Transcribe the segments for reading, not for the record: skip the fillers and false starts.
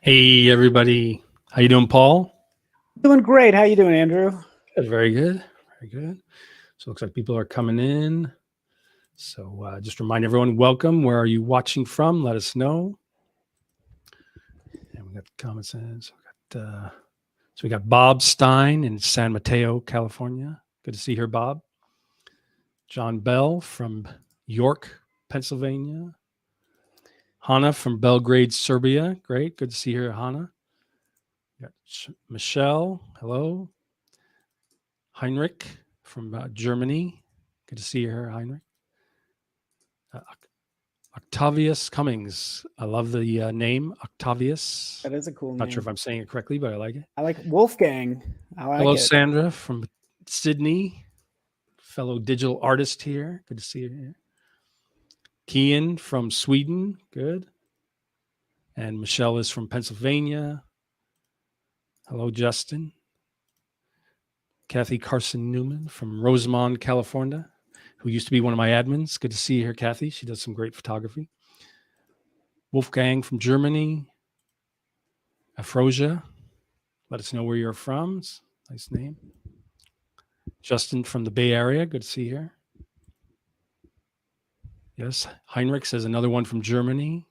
Hey everybody, how you doing, Paul? Doing great. How you doing, Andrew? Good, very good, very good. So it looks like people are coming in. So just remind everyone, welcome. Where are you watching from? Let us know. And we got the comments in. So we got Bob Stein in San Mateo, California. Good to see her, Bob. John Bell from York, Pennsylvania. Hannah from Belgrade, Serbia. Great, good to see her, Hannah. Got Michelle, hello. Heinrich from Germany. Good to see her, Heinrich. Octavius Cummings. I love the name, Octavius. That is a cool name. Not sure if I'm saying it correctly, but I like it. I like Wolfgang. I like Hello, it. Sandra from Sydney, fellow digital artist here. Good to see you here. Kian from Sweden. Good. And Michelle is from Pennsylvania. Hello, Justin. Kathy Carson Newman from Rosamond, California, who used to be one of my admins. Good to see her, Kathy. She does some great photography. Wolfgang from Germany. Afrosia. Let us know where you're from. It's a nice name. Justin from the Bay Area. Good to see you here. Yes. Heinrich says another one from Germany.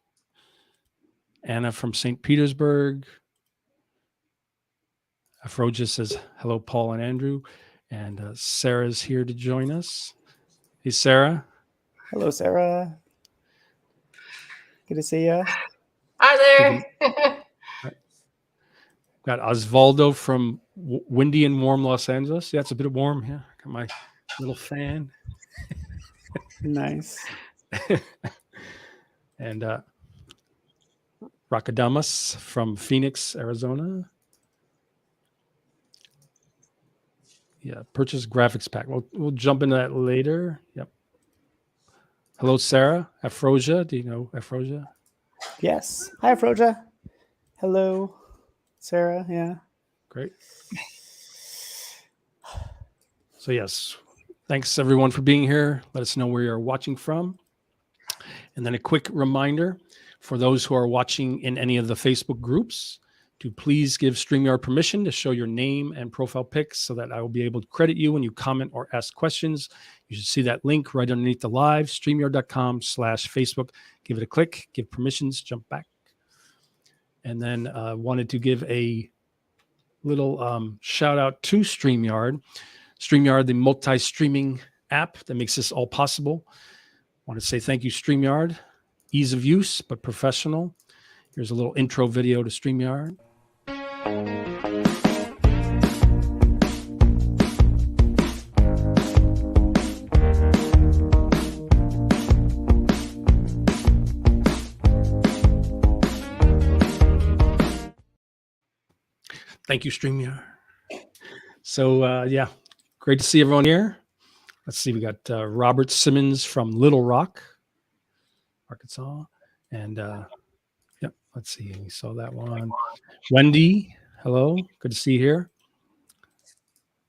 Anna from St. Petersburg. Afroja says, hello, Paul and Andrew. And Sarah's here to join us. Hey, Sarah. Hello, Sarah. Good to see you. Hi there. Got Osvaldo from windy and warm Los Angeles. Yeah, it's a bit warm here. Got my little fan. Nice. And Rakadamas from Phoenix, Arizona. Yeah, purchase graphics pack. We'll jump into that later. Yep. Hello, Sarah. Afrosia. Do you know Afrosia? Yes. Hi, Afroja. Hello, Sarah. Yeah. Great. So yes, thanks everyone for being here. Let us know where you're watching from. And then a quick reminder for those who are watching in any of the Facebook groups to please give StreamYard permission to show your name and profile pics so that I will be able to credit you when you comment or ask questions. You should see that link right underneath the live, StreamYard.com/Facebook. Give it a click, give permissions, jump back. And then wanted to give a little shout out to StreamYard. StreamYard, the multi-streaming app that makes this all possible. I want to say thank you, StreamYard. Ease of use, but professional. Here's a little intro video to StreamYard. Thank you, StreamYard. So, yeah, great to see everyone here. Let's see, we got Robert Simmons from Little Rock, Arkansas. And, yep, let's see, we saw that one. Wendy, hello, good to see you here.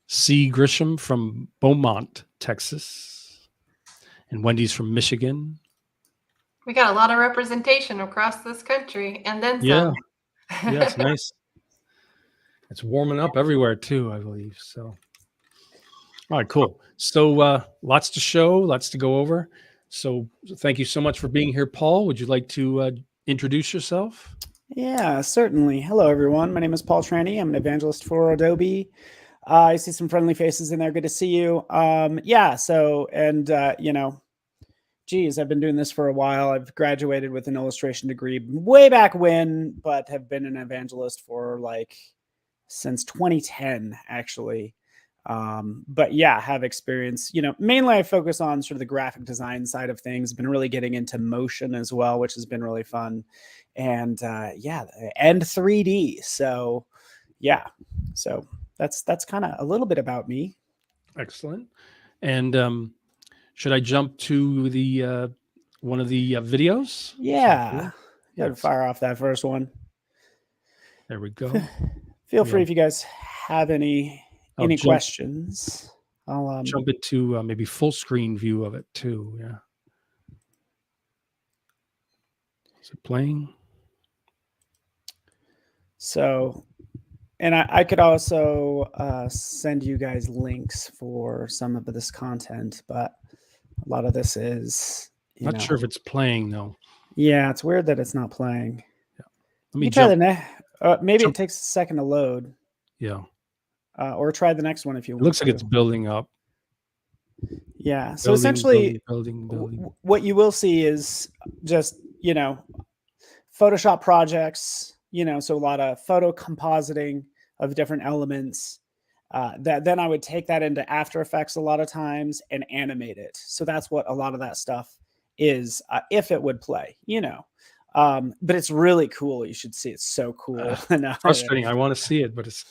C. Grisham from Beaumont, Texas. And Wendy's from Michigan. We got a lot of representation across this country and then Yeah. some. Yeah, it's nice. It's warming up everywhere too, I believe. So, all right, cool. So lots to show, lots to go over. So thank you so much for being here, Paul. Would you like to introduce yourself? Yeah, certainly. Hello, everyone. My name is Paul Trani. I'm an evangelist for Adobe. I see some friendly faces in there. Good to see you. Yeah. So, and you know, geez, I've been doing this for a while. I've graduated with an illustration degree way back when, but have been an evangelist for like since 2010, actually. But yeah, have experience, you know, mainly I focus on sort of the graphic design side of things, been really getting into motion as well, which has been really fun. And yeah, and 3D. So yeah, so that's kind of a little bit about me. Excellent. And should I jump to the one of the videos? Yeah. Yeah. Gotta fire off that first one. There we go. Feel free if you guys have any questions. I'll jump into maybe full screen view of it too. Yeah. Is it playing? So, and I could also send you guys links for some of this content, but a lot of this is, Not sure if it's playing though. Yeah, it's weird that it's not playing. Let me You try jump. the next. Maybe jump. it takes a second to load. Yeah. Or try the next one if you It want looks to. like it's building up. Yeah. So Building, essentially, building. what you will see is just, Photoshop projects, so a lot of photo compositing of different elements. That then I would take that into After Effects a lot of times and animate it. So that's what a lot of that stuff is, if it would play, but it's really cool. You should see. It's so cool. It's frustrating. I want to see it, but it's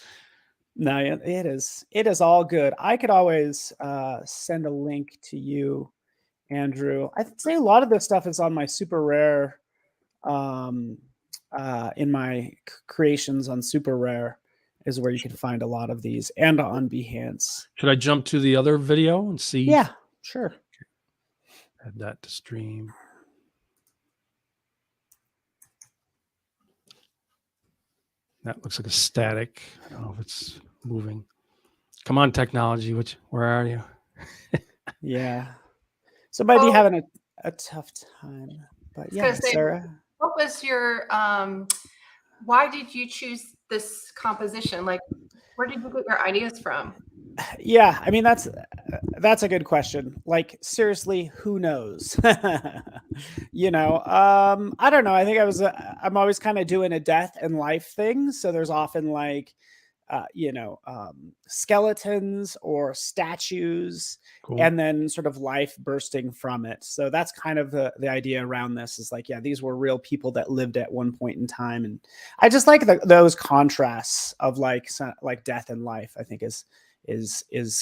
No, it is. It is all good. I could always send a link to you, Andrew. I'd say a lot of this stuff is on my super rare, in my creations on super rare is where you can find a lot of these, and on Behance. Should I jump to the other video and see? Yeah, sure. Add that to stream. That looks like a static. I don't know if it's moving. Come on, technology. Where are you? Yeah. So might be having a tough time. But yeah, Sarah. What was your why did you choose this composition? Like, where did you get your ideas from? Yeah, I mean that's a good question. Like, seriously, who knows? I don't know. I think I'm always kind of doing a death and life thing. So there's often like skeletons or statues, Cool. and then sort of life bursting from it. So that's kind of the idea around this, is like, yeah, these were real people that lived at one point in time. And I just like those contrasts of like death and life, I think is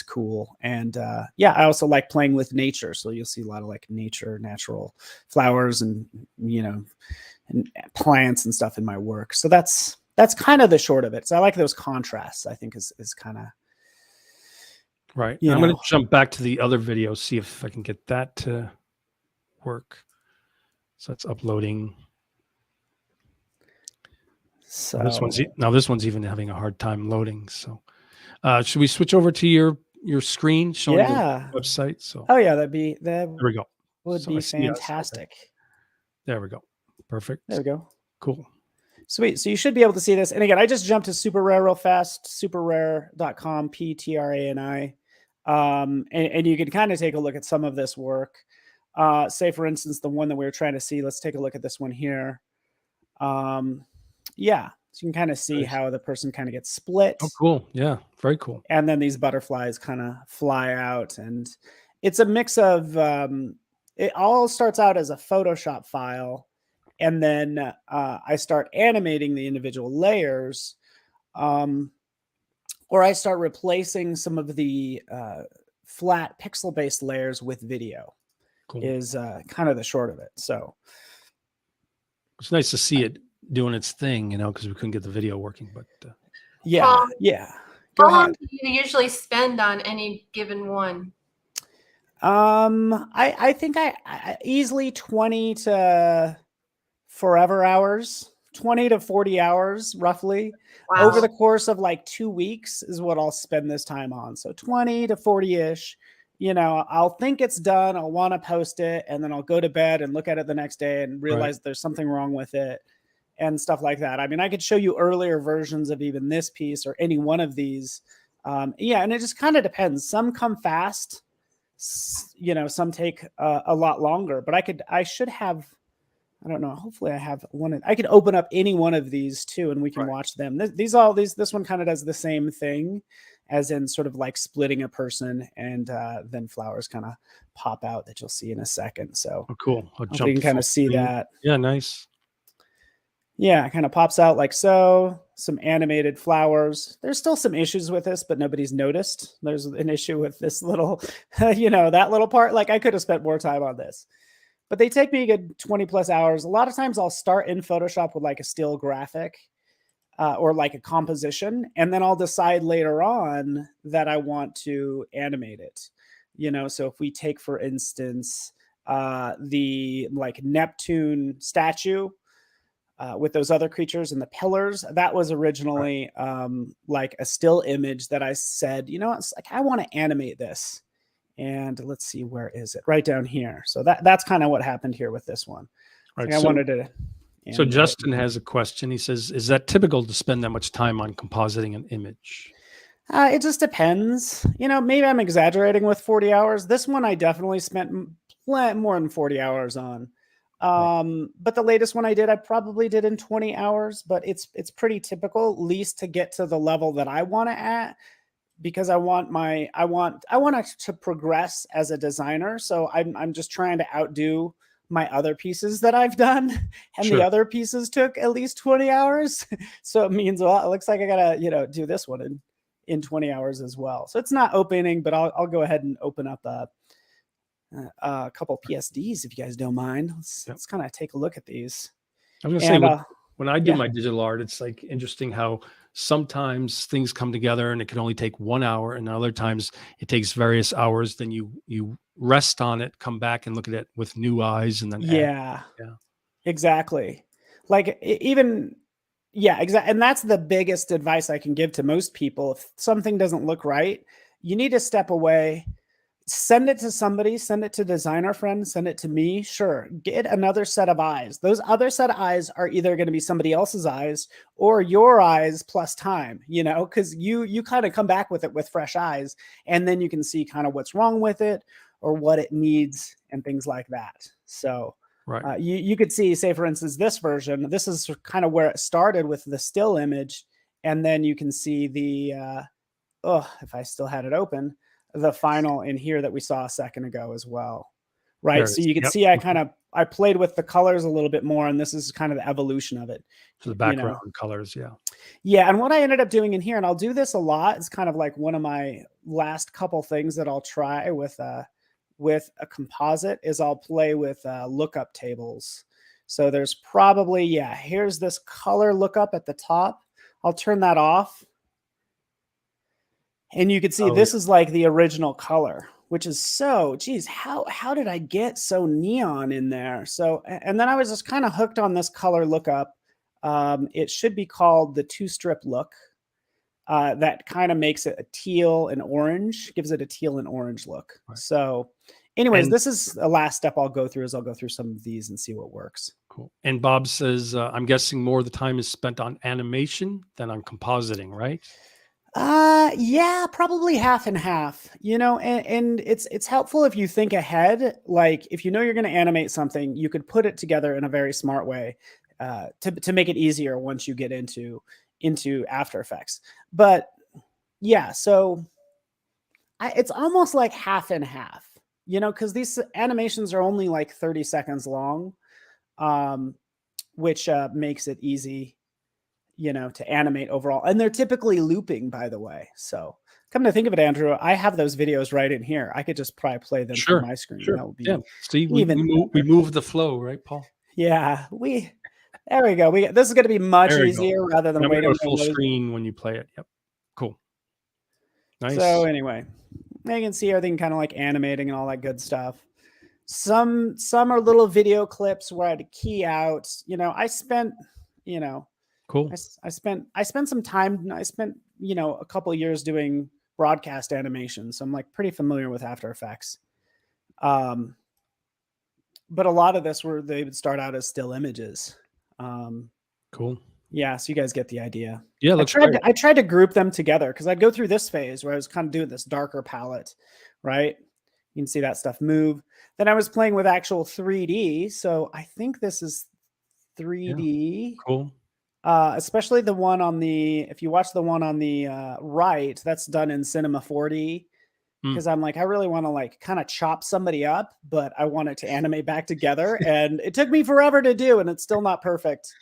cool. And yeah, I also like playing with nature. So you'll see a lot of like natural flowers and and plants and stuff in my work. So that's kind of the short of it. So I like those contrasts, I think is kind of right. I'm going to jump back to the other video, see if I can get that to work. So it's uploading. So this one's even having a hard time loading. So should we switch over to your screen showing the website? So there we go. Would be fantastic. Okay. There we go. Perfect. There we go. Cool. Sweet. So you should be able to see this. And again, I just jumped to Super Rare real fast, superrare.com, PTRANI. And you can kind of take a look at some of this work. Say, for instance, the one that we were trying to see. Let's take a look at this one here. Yeah. So you can kind of see how the person kind of gets split. Oh, cool. Yeah. Very cool. And then these butterflies kind of fly out. And it's a mix of, it all starts out as a Photoshop file. And then I start animating the individual layers, or I start replacing some of the flat pixel-based layers with video. Cool. Is kind of the short of it. So it's nice to see it doing its thing, because we couldn't get the video working. But yeah. How long do you usually spend on any given one? I think I easily 20 to forever hours, 20 to 40 hours roughly. Wow. Over the course of like 2 weeks is what I'll spend this time on. So 20 to 40-ish, I'll think it's done. I'll want to post it, and then I'll go to bed and look at it the next day and realize there's something wrong with it and stuff like that. I mean, I could show you earlier versions of even this piece or any one of these. Yeah. And it just kind of depends. Some come fast, some take a lot longer, but I should have, I don't know. Hopefully I have one. I could open up any one of these too, and we can watch them. This one kind of does the same thing, as in sort of like splitting a person, and then flowers kind of pop out that you'll see in a second. So cool. You can kind of see that. Yeah, nice. Yeah, it kind of pops out like so. Some animated flowers. There's still some issues with this, but nobody's noticed. There's an issue with this little, that little part. Like, I could have spent more time on this. But they take me a good 20 plus hours. A lot of times I'll start in Photoshop with like a still graphic or like a composition. And then I'll decide later on that I want to animate it. So if we take, for instance, the like Neptune statue, with those other creatures and the pillars. That was originally like a still image that I said, you know, it's like, I want to animate this. And let's see, where is it? Right down here. So that's kind of what happened here with this one. Right. Like I wanted to. So Justin has a question. He says, is that typical to spend that much time on compositing an image? It just depends. You know, maybe I'm exaggerating with 40 hours. This one I definitely spent more than 40 hours on. But the latest one I did, I probably did in 20 hours, but it's pretty typical, at least to get to the level that I want to at, because I want to progress as a designer. So I'm just trying to outdo my other pieces that I've done, and the other pieces took at least 20 hours. So it means, well, it looks like I gotta, you know, do this one in 20 hours as well. So it's not opening, but I'll go ahead and open up a couple PSDs if you guys don't mind. Let's kind of take a look at these. I was gonna say, when I do my digital art, it's like interesting how sometimes things come together and it can only take 1 hour, and other times it takes various hours. Then you rest on it, come back and look at it with new eyes, and then exactly. Like even exactly. And that's the biggest advice I can give to most people. If something doesn't look right, you need to step away. Send it to somebody, send it to designer friends, send it to me. Sure. Get another set of eyes. Those other set of eyes are either going to be somebody else's eyes or your eyes plus time, you know, because you kind of come back with it with fresh eyes, and then you can see kind of what's wrong with it or what it needs and things like that. So you could see, say, for instance, this version, this is kind of where it started with the still image. And then you can see the, if I still had it open, the final in here that we saw a second ago as well. Right. So you can see I played with the colors a little bit more, and this is kind of the evolution of it. So the background colors. Yeah. And what I ended up doing in here, and I'll do this a lot, it's kind of like one of my last couple things that I'll try with a composite, is I'll play with lookup tables. So there's probably, here's this color lookup at the top. I'll turn that off. And you can see this is like the original color, which is so, geez, how did I get so neon in there? So, and then I was just kind of hooked on this color lookup. It should be called the 2-strip look. That kind of makes it a teal and orange, gives it a teal and orange look. Right. So anyways, this is the last step I'll go through, is I'll go through some of these and see what works. Cool. And Bob says, I'm guessing more of the time is spent on animation than on compositing, right? Yeah, probably half and half, you know, and it's helpful if you think ahead. Like if you know you're going to animate something, you could put it together in a very smart way, to make it easier once you get into After Effects. But yeah, so it's almost like half and half, you know, because these animations are only like 30 seconds long, which makes it easy, you know, to animate overall. And they're typically looping, by the way. So come to think of it, Andrew, I have those videos right in here. I could just probably play them from my screen. That would be See, we move the flow, right, Paul? Yeah, there we go. This is going to be much easier rather than waiting full screen when you play it. Yep. Cool. Nice. So anyway, you can see everything kind of like animating and all that good stuff. Some are little video clips where I had to key out, you know, I spent, you know, cool. I spent some time. I spent, you know, a couple of years doing broadcast animation, so I'm like pretty familiar with After Effects. But a lot of this they would start out as still images. Cool. Yeah, so you guys get the idea. Yeah, I tried to group them together because I'd go through this phase where I was kind of doing this darker palette, right? You can see that stuff move. Then I was playing with actual 3D, so I think this is 3D. Yeah. Cool. Especially the one on if you watch the one on the right, that's done in Cinema 4D, because I'm like, I really want to like kind of chop somebody up, but I want it to animate back together. And it took me forever to do, and it's still not perfect.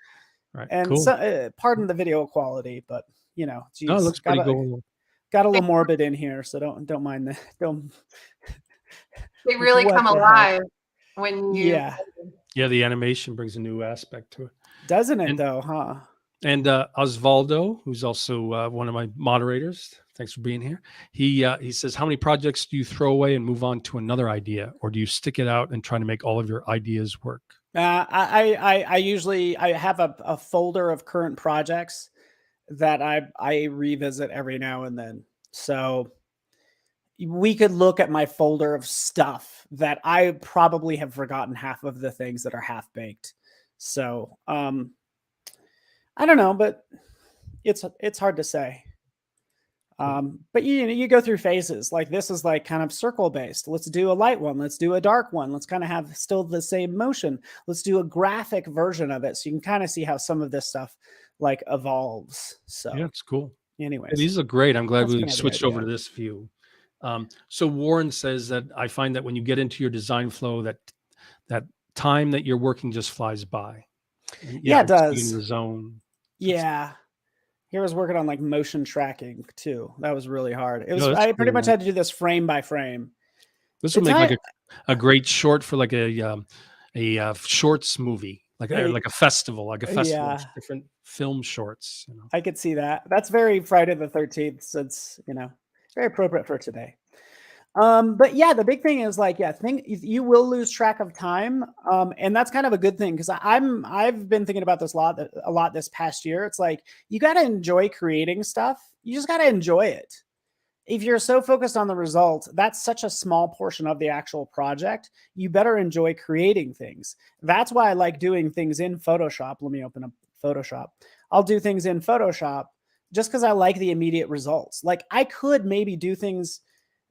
Right. And cool. So, pardon the video quality, but you know, geez, it looks pretty cool. Got a little morbid in here, so don't mind that. They really come alive when you. Yeah, the animation brings a new aspect to it. Doesn't it, though, huh? And Osvaldo, who's also one of my moderators, thanks for being here. He says, how many projects do you throw away and move on to another idea? Or do you stick it out and try to make all of your ideas work? I usually I have a folder of current projects that I revisit every now and then. So we could look at my folder of stuff that I probably have forgotten half of the things that are half baked. So I don't know, but it's hard to say. But you go through phases. Like this is like kind of circle based. Let's do a light one. Let's do a dark one. Let's kind of have still the same motion. Let's do a graphic version of it. So you can kind of see how some of this stuff like evolves. So Yeah, it's cool. anyways, These look great. I'm glad that's we kind of the switched over to idea. this view. So Warren says that I find that when you get into your design flow, that time that you're working just flies by. Yeah, it Once you get in does. the zone. Yeah. He was working on like motion tracking too. That was really hard. It was No, that's I pretty cool, much man. had to do this frame by frame. This The would make like time a great short for like a shorts movie, like Hey, a festival, of yeah, different film shorts. I could see that. That's very Friday the 13th since, very appropriate for today. But yeah, the big thing is like, yeah, think you will lose track of time. And that's kind of a good thing because I've been thinking about this a lot this past year. It's like you got to enjoy creating stuff. You just got to enjoy it. If you're so focused on the result, that's such a small portion of the actual project. You better enjoy creating things. That's why I like doing things in Photoshop. Let me open up Photoshop. I'll do things in Photoshop just because I like the immediate results. Like I could maybe do things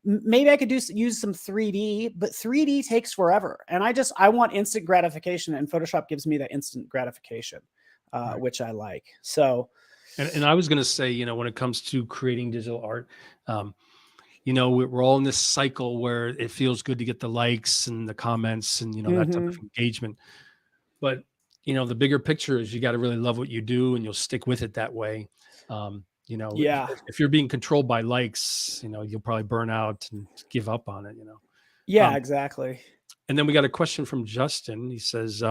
maybe I could use some 3D, but 3D takes forever. And I want instant gratification, and Photoshop gives me that instant gratification, Right. which I like. So And I was going to say, when it comes to creating digital art, we're all in this cycle where it feels good to get the likes and the comments and, that type of mhm. engagement. But, the bigger picture is you got to really love what you do and you'll stick with it that way. Yeah. If you're being controlled by likes, you'll probably burn out and give up on it. Yeah, Um, exactly. and then we got a question from Justin. He says,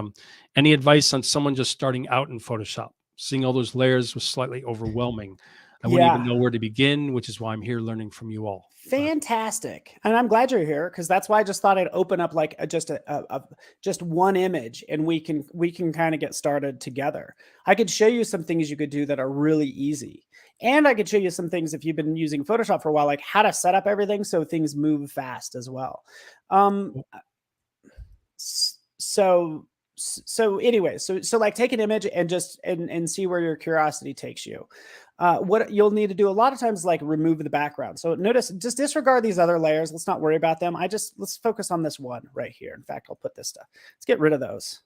any advice on someone just starting out in Photoshop? Seeing all those layers was slightly overwhelming. I wouldn't even Yeah. know where to begin, which is why I'm here learning from you all. Fantastic. And I'm glad you're here because that's why I just thought I'd open up like just one image and we can kind of get started together. I could show you some things you could do that are really easy. And I could show you some things if you've been using Photoshop for a while, like how to set up everything so things move fast as well. Um, so anyway, so like take an image and just and see where your curiosity takes you. What you'll need to do a lot of times, like remove the background. So notice, just disregard these other layers. Let's not worry about them. Let's focus on this one right here. In fact, I'll put this stuff. Let's get rid of those.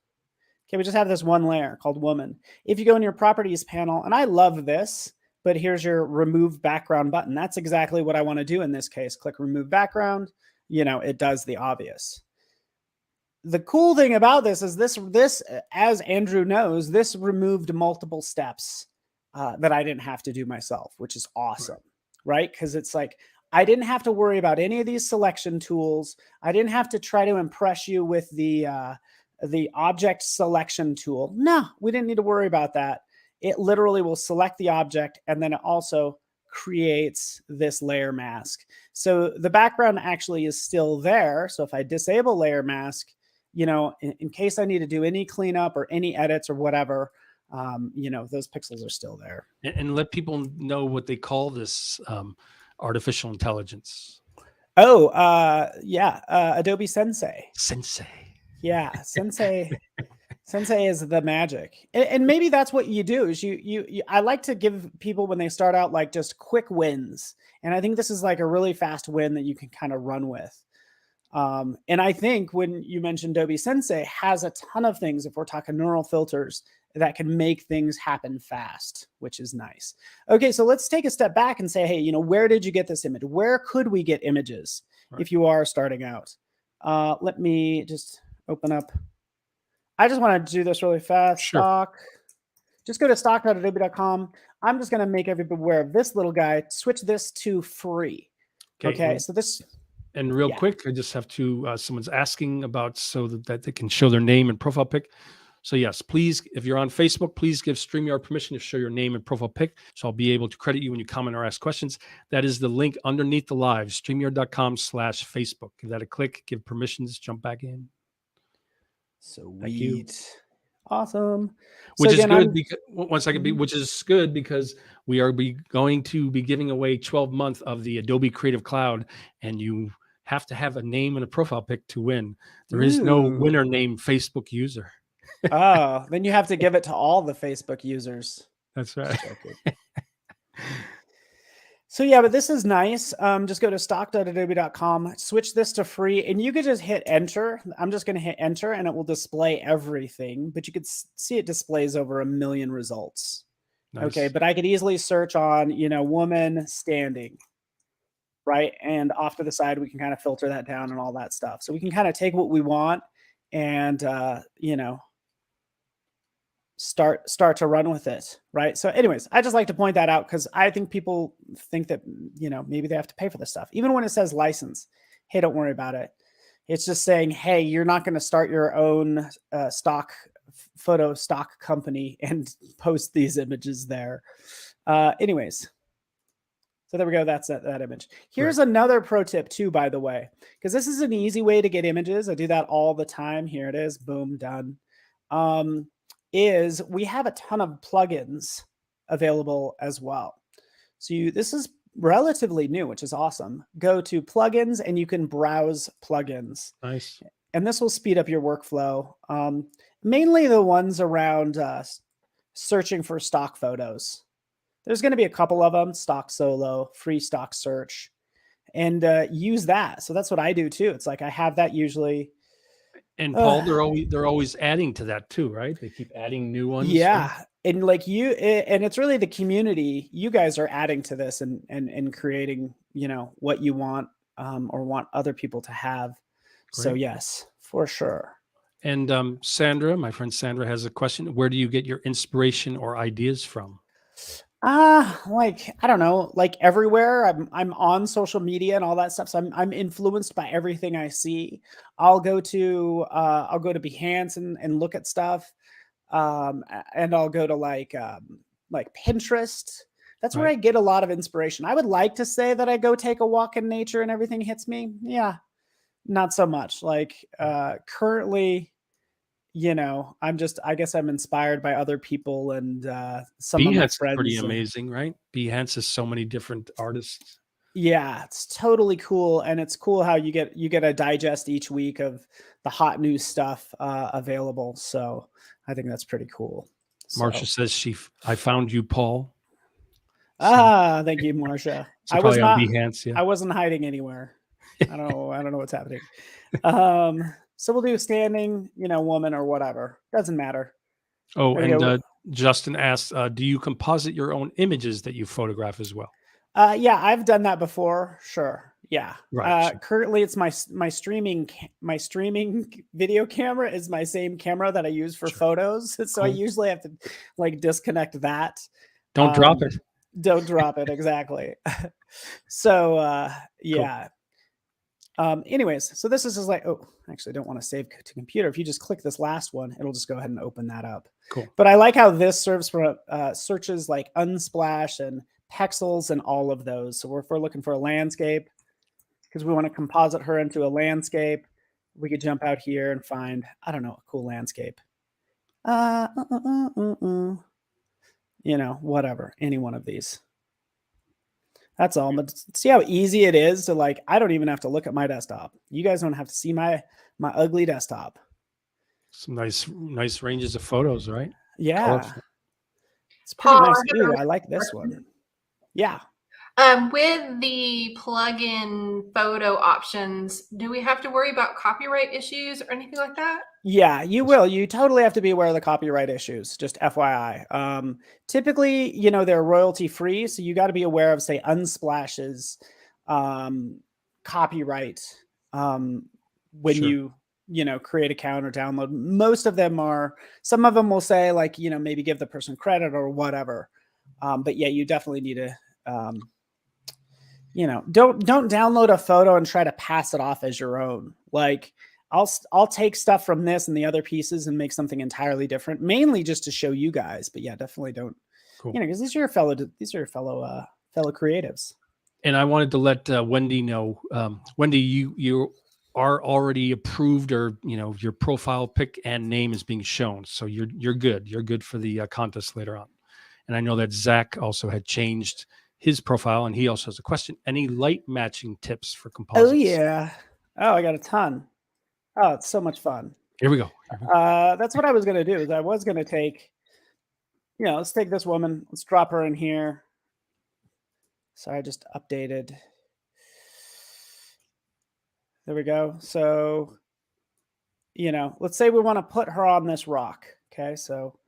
Okay, we just have this one layer called woman. If you go in your properties panel, and I love this, but here's your remove background button. That's exactly what I want to do in this case. Click remove background. It does the obvious. The cool thing about this is this, as Andrew knows, this removed multiple steps that I didn't have to do myself, which is awesome, right? Because it's like I didn't have to worry about any of these selection tools. I didn't have to try to impress you with the object selection tool. No, we didn't need to worry about that. It literally will select the object, and then it also creates this layer mask. So the background actually is still there. So if I disable layer mask, in case I need to do any cleanup or any edits or whatever, those pixels are still there. And let people know what they call this artificial intelligence. Oh, yeah, Adobe Sensei. Sensei. Yeah, Sensei. Sensei is the magic, and maybe that's what you do. Is you I like to give people when they start out like just quick wins, and I think this is like a really fast win that you can kind of run with. And I think when you mentioned Adobe Sensei has a ton of things, if we're talking neural filters, that can make things happen fast, which is nice. Okay, so let's take a step back and say, hey, where did you get this image? Where could we get images if you are starting out? Let me just open up. I just want to do this really fast. Sure. Stock. Just go to stock.adobe.com. I'm just going to make everybody aware of this little guy. Switch this to free. Okay, so this... And real quick, I just have to, someone's asking about so that they can show their name and profile pic. So yes, please, if you're on Facebook, please give StreamYard permission to show your name and profile pic. So I'll be able to credit you when you comment or ask questions. That is the link underneath the live, streamyard.com/Facebook. Give that a click, give permissions, jump back in. Thank you. Sweet. Awesome. Which is again, good I'm because one second, Mhm. which is good because we are going to be giving away 12 month of the Adobe Creative Cloud, and you have to have a name and a profile pic to win. There is no Ooh. winner named Facebook user. Oh, then you have to give it to all the Facebook users. That's right. Just joking. So yeah, but this is nice. Just go to stock.adobe.com, switch this to free, and you could just hit enter. I'm just going to hit enter and it will display everything, but you could see it displays over 1 million results. Nice. Okay, but I could easily search on, woman standing, right? And off to the side, we can kind of filter that down and all that stuff. So we can kind of take what we want and, start to run with it, right? So anyways, I just like to point that out because I think people think that, maybe they have to pay for this stuff. Even when it says license, hey, don't worry about it. It's just saying, hey, you're not going to start your own photo stock company and post these images there. Anyways, so there we go. That's that image. Here's another pro tip too, by the way, because this is an easy way to get images. I do that all the time. Here it is. Boom, done. Is we have a ton of plugins available as well. So this is relatively new, which is awesome. Go to plugins and you can browse plugins. Nice. And this will speed up your workflow. Mainly the ones around searching for stock photos. There's going to be a couple of them: stock solo, free stock search, and use that. So that's what I do too. It's like I have that usually. And Paul, they're always adding to that too, right? They keep adding new ones. Yeah. And like and it's really the community. You guys are adding to this and creating, what you want or want other people to have. Great. So yes, for sure. And Sandra, my friend Sandra, has a question. Where do you get your inspiration or ideas from? Like, I don't know, like everywhere. I'm on social media and all that stuff. So I'm influenced by everything I see. I'll go to Behance and look at stuff. And I'll go to like Pinterest. That's where I get a lot of inspiration. I would like to say that I go take a walk in nature and everything hits me. Yeah, not so much. Like currently, I guess I'm inspired by other people and some of my Behance friends. is pretty amazing, right? Behance has so many different artists. Yeah, it's totally cool. And it's cool how you get a digest each week of the hot new stuff available. So I think that's pretty cool. Marcia says I found you, Paul. Thank you, Marcia. So I was not on Behance, yeah. I wasn't hiding anywhere. I don't know what's happening. So we'll do standing, woman or whatever. Doesn't matter. Oh, and Justin asks, do you composite your own images that you photograph as well? Yeah, I've done that before. Sure. Yeah. Right. Currently it's my streaming video camera is my same camera that I use for photos. So cool. I usually have to like disconnect that. Don't drop it. Don't drop it. Exactly. So, yeah. Cool. Anyways, so this is just like, oh, actually I don't want to save to computer. If you just click this last one, it'll just go ahead and open that up. Cool. But I like how this serves for searches like Unsplash and Pexels and all of those. So if we're looking for a landscape, because we want to composite her into a landscape, we could jump out here and find, I don't know, a cool landscape. Whatever, any one of these. That's all. But see how easy it is to like, I don't even have to look at my desktop. You guys don't have to see my ugly desktop. Some nice ranges of photos, right? Yeah. Colorful. It's pretty nice too. I like this one. Yeah. With the plugin photo options, do we have to worry about copyright issues or anything like that? Yeah, you will. You totally have to be aware of the copyright issues, just FYI. Typically, they're royalty free. So you got to be aware of, say, Unsplash's copyright when you create account or download. Most of them some of them will say like, maybe give the person credit or whatever. But yeah, you definitely need to, don't download a photo and try to pass it off as your own. Like I'll take stuff from this and the other pieces and make something entirely different, mainly just to show you guys. But yeah, definitely don't, because these are your fellow creatives. And I wanted to let Wendy know, Wendy, you are already approved, or your profile pic and name is being shown, so you're good. You're good for the contest later on. And I know that Zach also had changed his profile, and he also has a question. Any light matching tips for composites? Oh yeah. Oh, I got a ton. Oh, it's so much fun. Here we go. That's what I was gonna do. Is I was gonna take, let's take this woman. Let's drop her in here. Sorry, I just updated. There we go. So, let's say we want to put her on this rock. Okay, so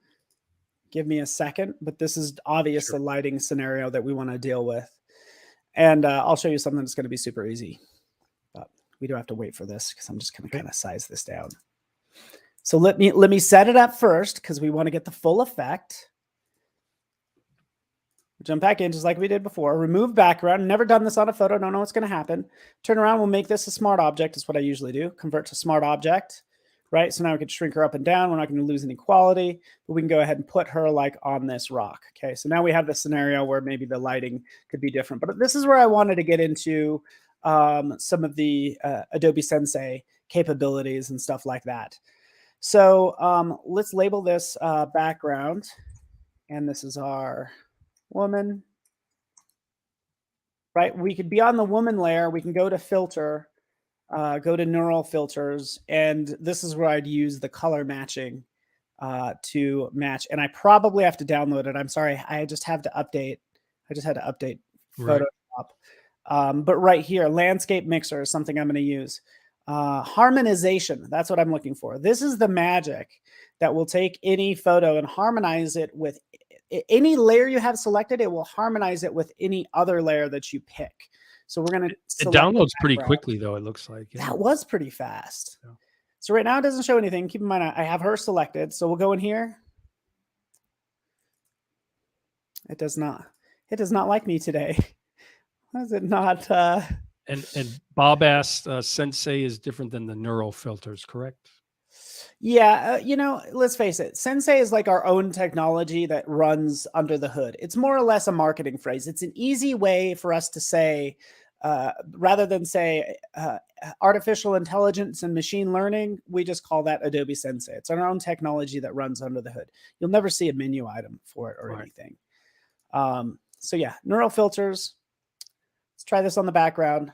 give me a second, but this is obvious the lighting scenario that we want to deal with. And I'll show you something that's going to be super easy. But we do have to wait for this because I'm just going to kind of size this down. So let me set it up first because we want to get the full effect. Jump back in just like we did before. Remove background. Never done this on a photo. Don't know what's going to happen. Turn around. We'll make this a smart object is what I usually do. Convert to smart object. Right? So now we can shrink her up and down. We're not going to lose any quality, but we can go ahead and put her like on this rock. Okay. So now we have the scenario where maybe the lighting could be different, but this is where I wanted to get into some of the Adobe Sensei capabilities and stuff like that. So let's label this background. And this is our woman, right? We could be on the woman layer. We can go to filter, go to neural filters. And this is where I'd use the color matching to match. And I probably have to download it. I'm sorry. I just have to update. I just had to update Photoshop. But right here, landscape mixer is something I'm going to use. Harmonization. That's what I'm looking for. This is the magic that will take any photo and harmonize it with any layer you have selected. It will harmonize it with any other layer that you pick. So we're going to. It downloads pretty quickly, though. It looks like that was pretty fast. Yeah. So right now it doesn't show anything. Keep in mind I have her selected. So we'll go in here. It does not. It does not like me today. Why is it not? And Bob asked, Sensei is different than the neural filters, correct? Yeah, let's face it. Sensei is like our own technology that runs under the hood. It's more or less a marketing phrase. It's an easy way for us to say, rather than say artificial intelligence and machine learning, we just call that Adobe Sensei. It's our own technology that runs under the hood. You'll never see a menu item for it or anything. So yeah, neural filters. Let's try this on the background.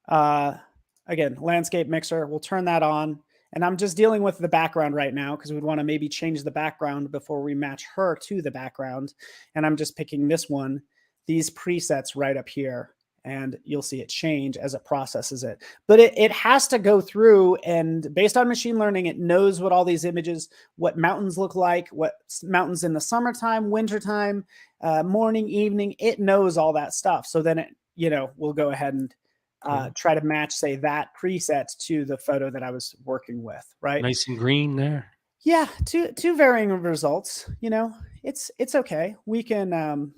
Again, landscape mixer. We'll turn that on. And I'm just dealing with the background right now because we'd want to maybe change the background before we match her to the background. And I'm just picking this one, these presets right up here. And you'll see it change as it processes it. But it has to go through, and based on machine learning, it knows what all these images, what mountains look like, what mountains in the summertime, wintertime, morning, evening. It knows all that stuff. So then it, we'll go ahead and try to match, say, that preset to the photo that I was working with, right? Nice and green there. Yeah, two varying results. It's okay. We can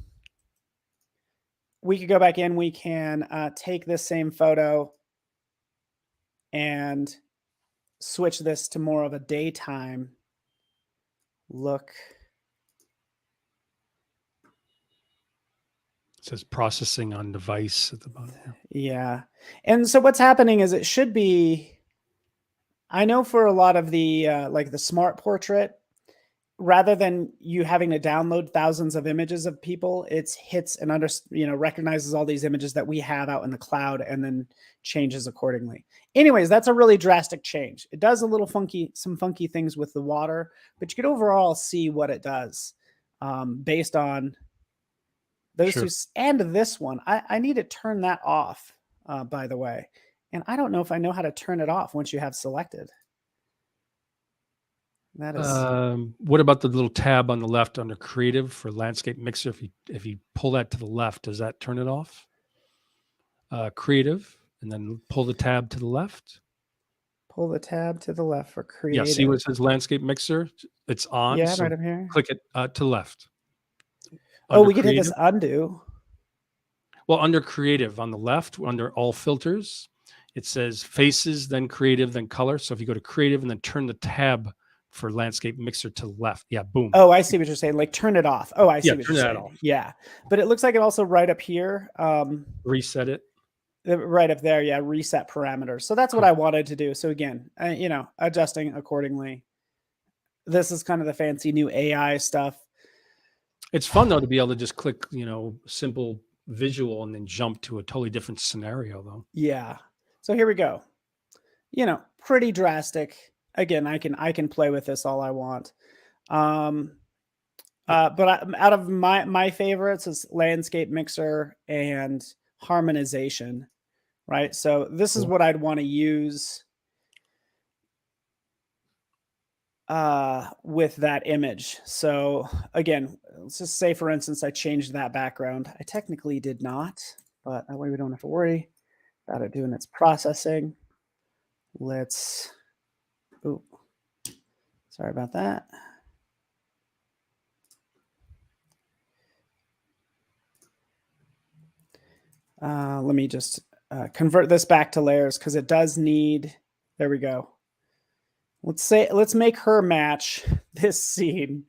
go back in. We can take this same photo and switch this to more of a daytime look. It says processing on device at the bottom. Yeah. And so what's happening is it should be, I know for a lot of the, like the smart portrait, rather than you having to download thousands of images of people, it hits and recognizes all these images that we have out in the cloud and then changes accordingly. Anyways, that's a really drastic change. It does some funky things with the water, but you could overall see what it does based on those two, and this one. I need to turn that off, by the way. And I don't know if I know how to turn it off once you have selected. That is. What about the little tab on the left under Creative for Landscape Mixer? If you pull that to the left, does that turn it off? Creative, and then pull the tab to the left. Pull the tab to the left for Creative. Yeah, see where it says Landscape Mixer? It's on. Yeah, so right up here. Click it to the left. Under we could hit this undo. Well, under Creative on the left, under All Filters, it says Faces, then Creative, then Color. So if you go to Creative and then turn the tab for Landscape Mixer to the left, yeah, boom. Oh, I see what you're saying. Like turn it off. Oh, I see what turn you're that saying. off. Yeah, but it looks like it also right up here. Reset it. right up there. Yeah. Reset parameters. So that's what Cool. I wanted to do. So again, you know, adjusting accordingly. This is kind of the fancy new AI stuff. It's fun though to be able to just click, you know, simple visual and then jump to a totally different scenario though. Yeah. So here we go. You know, pretty drastic. Again, I can play with this all I want. But out of my favorites is landscape mixer and harmonization, right? So this is Cool. what I'd want to use with that image. So again, let's just say, for instance, I changed that background. I technically did not, but that way we don't have to worry about it doing its processing. Let's, oh, sorry about that. Let me just convert this back to layers because it does need, there we go. Let's make her match this scene.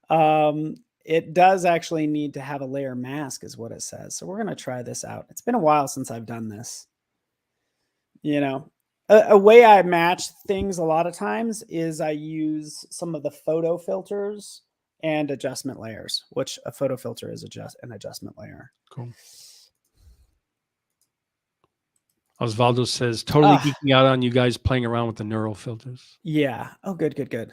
It does actually need to have a layer mask is what it says. So we're going to try this out. It's been a while since I've done this. You know, a way I match things a lot of times is I use some of the photo filters and adjustment layers, which a photo filter is an adjustment layer. Cool. Osvaldo says, totally geeking out on you guys playing around with the neural filters. Yeah. Oh, good, good, good.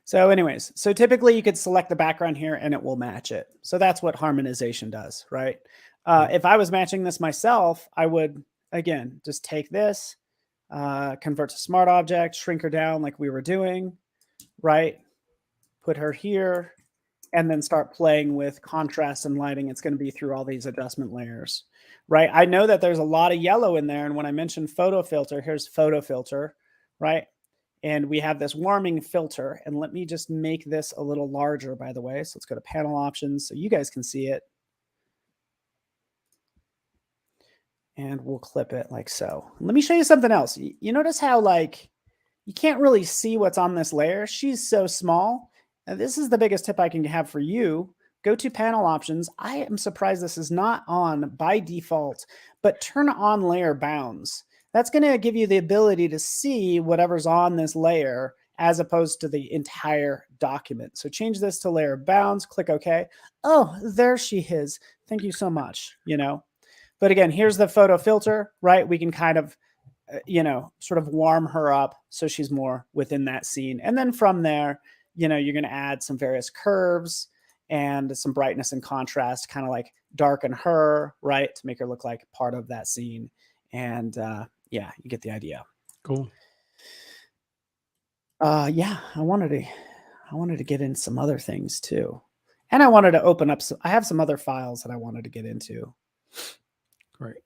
So anyways, so typically you could select the background here and it will match it. So that's what harmonization does, right? If I was matching this myself, I would, again, just take this, convert to smart object, shrink her down like we were doing, right? Put her here, and then start playing with contrast and lighting. It's going to be through all these adjustment layers, right? I know that there's a lot of yellow in there. And when I mentioned photo filter, here's photo filter, right? And we have this warming filter. And let me just make this a little larger, by the way. So let's go to panel options so you guys can see it. And we'll clip it like so. Let me show you something else. You notice how like you can't really see what's on this layer. She's so small. And this is the biggest tip I can have for you. Go to panel options. I am surprised this is not on by default, but turn on layer bounds. That's going to give you the ability to see whatever's on this layer as opposed to the entire document. So change this to layer bounds, click OK. Oh, there she is. Thank you so much. You know, but again, here's the photo filter, right? We can kind of, you know, sort of warm her up so she's more within that scene. And then from there, you know, you're going to add some various curves and some brightness and contrast, kind of like darken her, right? To make her look like part of that scene. And yeah, you get the idea. Cool. Yeah, I wanted to get in some other things too. And I wanted to open up I have some other files that I wanted to get into. Great.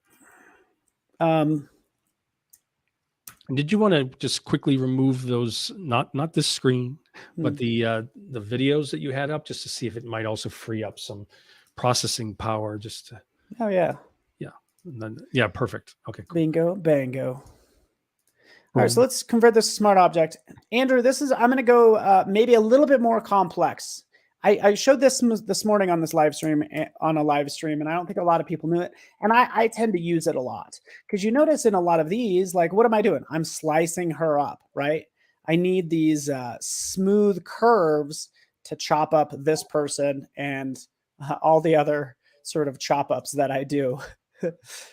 Did you want to just quickly remove those, not this screen, but the videos that you had up, just to see if it might also free up some processing power, just to, oh yeah. Yeah. And then, yeah, perfect. Okay, cool. Bingo, bango. All right, so let's convert this to smart object. Andrew, I'm going to go maybe a little bit more complex. I showed this morning on this live stream, on a live stream, and I don't think a lot of people knew it. And I tend to use it a lot because you notice in a lot of these, like, what am I doing? I'm slicing her up, right? I need these smooth curves to chop up this person and all the other sort of chop ups that I do.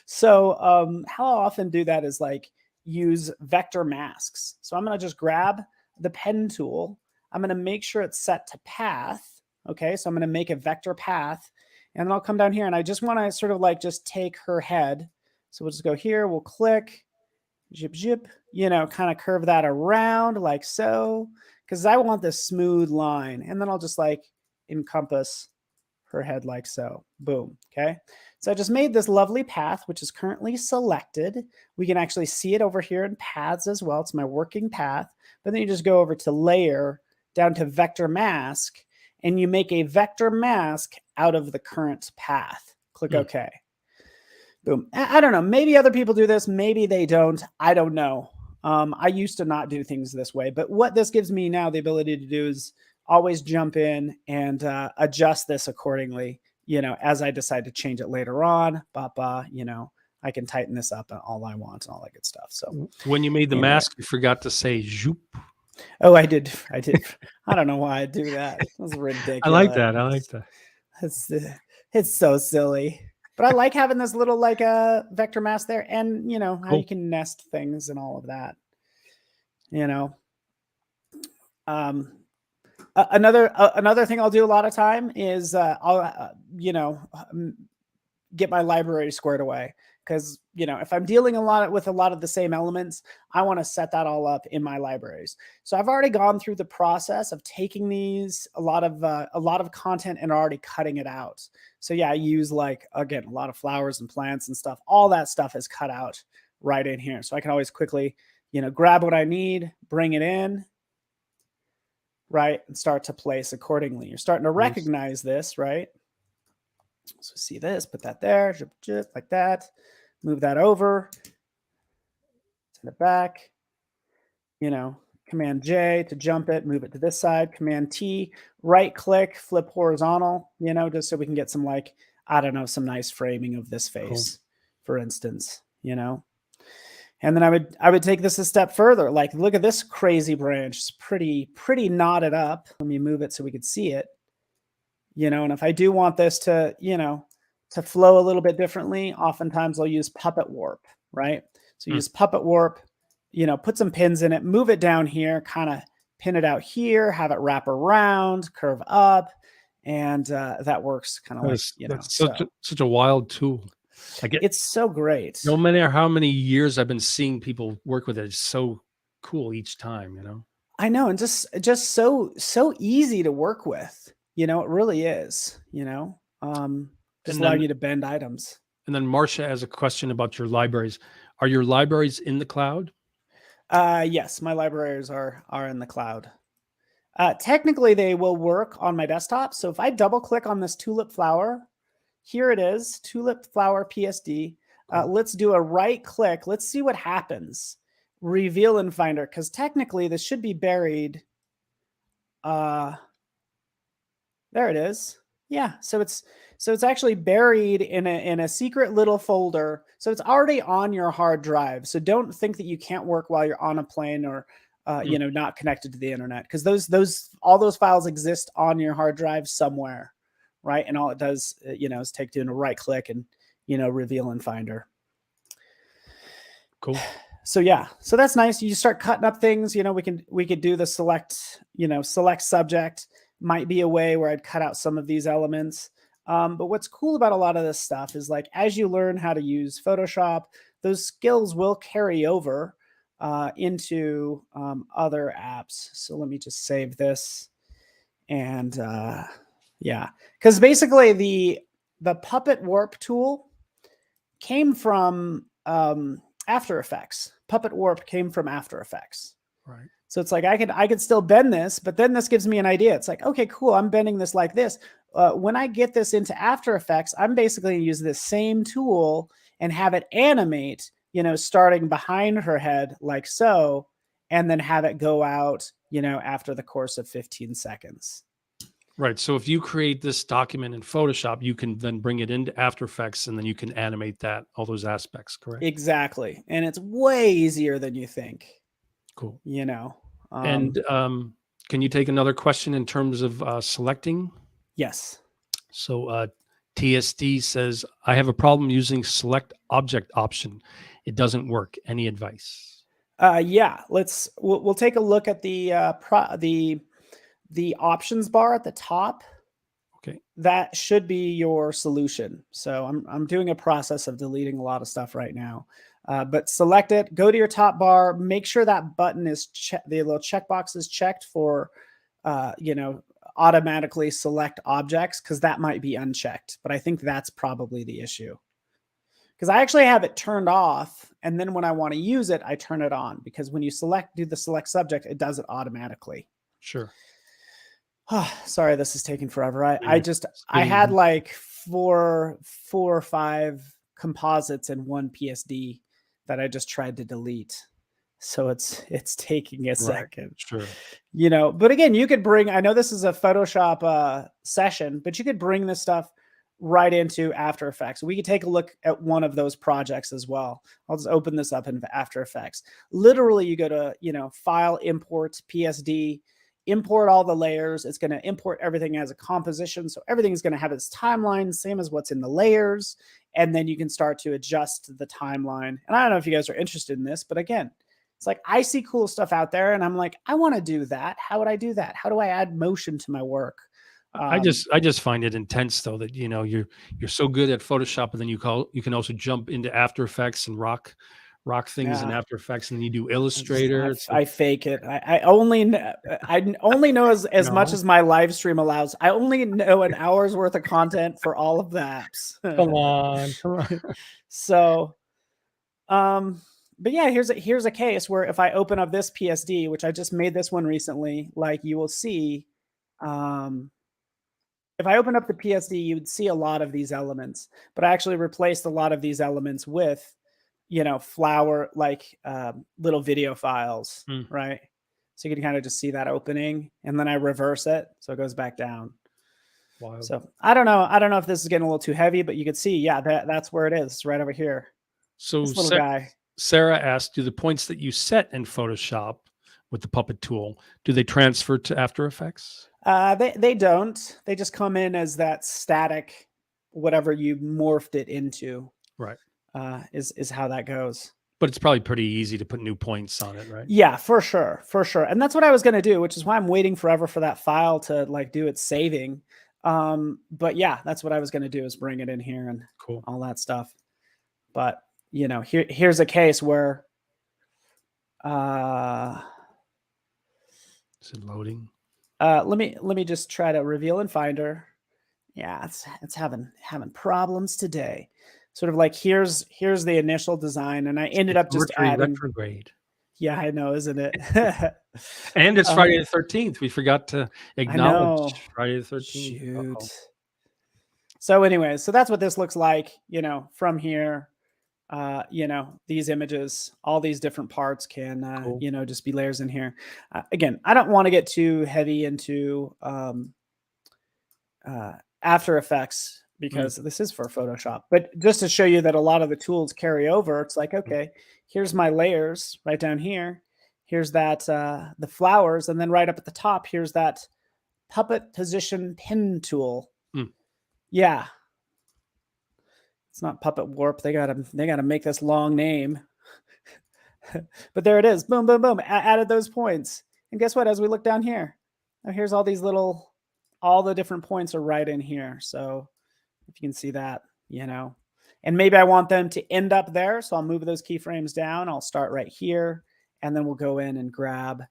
So how I often do that is like use vector masks. So I'm going to just grab the pen tool. I'm going to make sure it's set to path. Okay, so I'm going to make a vector path, and then I'll come down here, and I just want to sort of like just take her head. So we'll just go here, we'll click, zip, zip, you know, kind of curve that around like so, because I want this smooth line, and then I'll just like encompass her head like so. Boom. Okay, so I just made this lovely path, which is currently selected. We can actually see it over here in paths as well. It's my working path, but then you just go over to layer, down to vector mask, and you make a vector mask out of the current path. Click OK. Boom. I don't know. Maybe other people do this. Maybe they don't. I don't know. I used to not do things this way. But what this gives me now the ability to do is always jump in and adjust this accordingly, you know, as I decide to change it later on. You know, I can tighten this up all I want and all that good stuff. So When you made the anyway. mask, you forgot to say "zoop." Oh, I did. I don't know why I do that. It was ridiculous. I like that. I like that. It's so silly. But I like having this little like a vector mask there, and how Cool. you can nest things and all of that. Another thing I'll do a lot of time is I'll get my library squared away, because if I'm dealing with a lot of the same elements, I want to set that all up in my libraries. So I've already gone through the process of taking these a lot of content and already cutting it out. So yeah, I use again a lot of flowers and plants and stuff. All that stuff is cut out right in here, so I can always quickly grab what I need, bring it in, right, and start to place accordingly. You're starting to recognize this, right? So see this, put that there, like that, move that over, send it back, Command J to jump it, move it to this side, Command T, right click, flip horizontal, just so we can get some some nice framing of this face, for instance, And then I would take this a step further. Look at this crazy branch. It's pretty knotted up. Let me move it so we could see it. And if I do want this to, to flow a little bit differently, oftentimes I'll use Puppet Warp, right? So use Puppet Warp, put some pins in it, move it down here, kind of pin it out here, have it wrap around, curve up, and that works kind of that's such a wild tool. It's so great. No matter how many years I've been seeing people work with it, it's so cool each time, I know, and just so easy to work with. It really is. Just allowing you to bend items. And then Marcia has a question about your libraries. Are your libraries in the cloud? Yes, my libraries are in the cloud. Technically, they will work on my desktop. So if I double click on this tulip flower, here it is, tulip flower PSD. Let's do a right click. Let's see what happens. Reveal in Finder, because technically this should be buried. There it is. Yeah, so it's actually buried in a secret little folder. So it's already on your hard drive. So don't think that you can't work while you're on a plane or not connected to the internet, because all those files exist on your hard drive somewhere, right? And all it does, is take doing a right click and reveal in Finder. Cool. So yeah, so that's nice. You start cutting up things. We could do the select subject. Might be a way where I'd cut out some of these elements. But what's cool about a lot of this stuff is as you learn how to use Photoshop, those skills will carry over into other apps. So let me just save this. And yeah, because basically the Puppet Warp tool came from After Effects. Puppet Warp came from After Effects. Right. So it's I could still bend this, but then this gives me an idea. It's okay, cool. I'm bending this like this. When I get this into After Effects, I'm basically going to use this same tool and have it animate, starting behind her head like so, and then have it go out, after the course of 15 seconds. Right. So if you create this document in Photoshop, you can then bring it into After Effects, and then you can animate all those aspects, correct? Exactly. And it's way easier than you think. Cool. And can you take another question in terms of selecting? Yes. So TSD says, I have a problem using select object option. It doesn't work. Any advice? Yeah, we'll take a look at the options bar at the top. Okay. That should be your solution. So I'm doing a process of deleting a lot of stuff right now. But select it, go to your top bar, make sure that button is the little checkbox is checked for, automatically select objects, because that might be unchecked. But I think that's probably the issue, because I actually have it turned off. And then when I want to use it, I turn it on, because when you do the select subject, it does it automatically. Sure. Sorry, this is taking forever. I had four or five composites in one PSD that I just tried to delete. So it's taking a second. Sure. But again, you could I know this is a Photoshop session, but you could bring this stuff right into After Effects. We could take a look at one of those projects as well. I'll just open this up in After Effects. Literally, you go to, File, Import, PSD, import all the layers. It's going to import everything as a composition. So everything's going to have its timeline, same as what's in the layers. And then you can start to adjust the timeline. And I don't know if you guys are interested in this, but again, it's like I see cool stuff out there and I'm like, I want to do that. How would I do that? How do I add motion to my work? I just find it intense though that you're so good at Photoshop, and then you can also jump into After Effects and rock things in After Effects, and then you do Illustrator. I fake it. I only know as much as my live stream allows. I only know an hour's worth of content for all of the apps. Come on. So, but yeah, here's a case where if I open up this PSD, which I just made this one recently, like you will see, if I open up the PSD, you would see a lot of these elements, but I actually replaced a lot of these elements with, flower, like little video files, right? So you can kind of just see that opening, and then I reverse it. So it goes back down. Wild. So I don't know if this is getting a little too heavy, but you can see, yeah, that's where it is, right over here. So this little guy. Sarah asked, do the points that you set in Photoshop with the puppet tool, do they transfer to After Effects? They don't. They just come in as that static, whatever you morphed it into. Right. Is how that goes. But it's probably pretty easy to put new points on it, right? Yeah, for sure. And that's what I was going to do, which is why I'm waiting forever for that file to like do its saving. But yeah, that's what I was going to do, is bring it in here and all that stuff. But here's a case where is it loading? Let me just try to reveal in Finder. Yeah, it's having problems today. Sort of like here's the initial design, and I ended up just adding retrograde. Yeah, I know, isn't it? And it's Friday the 13th. We forgot to acknowledge Friday the 13th. Shoot. So anyway, so that's what this looks like, from here. These images, all these different parts can, just be layers in here. Again, I don't want to get too heavy into After Effects, because this is for Photoshop, but just to show you that a lot of the tools carry over. It's like, okay, here's my layers right down here. Here's that, the flowers. And then right up at the top, here's that puppet position pin tool. Yeah. It's not puppet warp. They gotta make this long name, but there it is. Boom, boom, boom. Added those points. And guess what? As we look down here, now here's all these all the different points are right in here. So if you can see that, and maybe I want them to end up there. So I'll move those keyframes down. I'll start right here, and then we'll go in and grab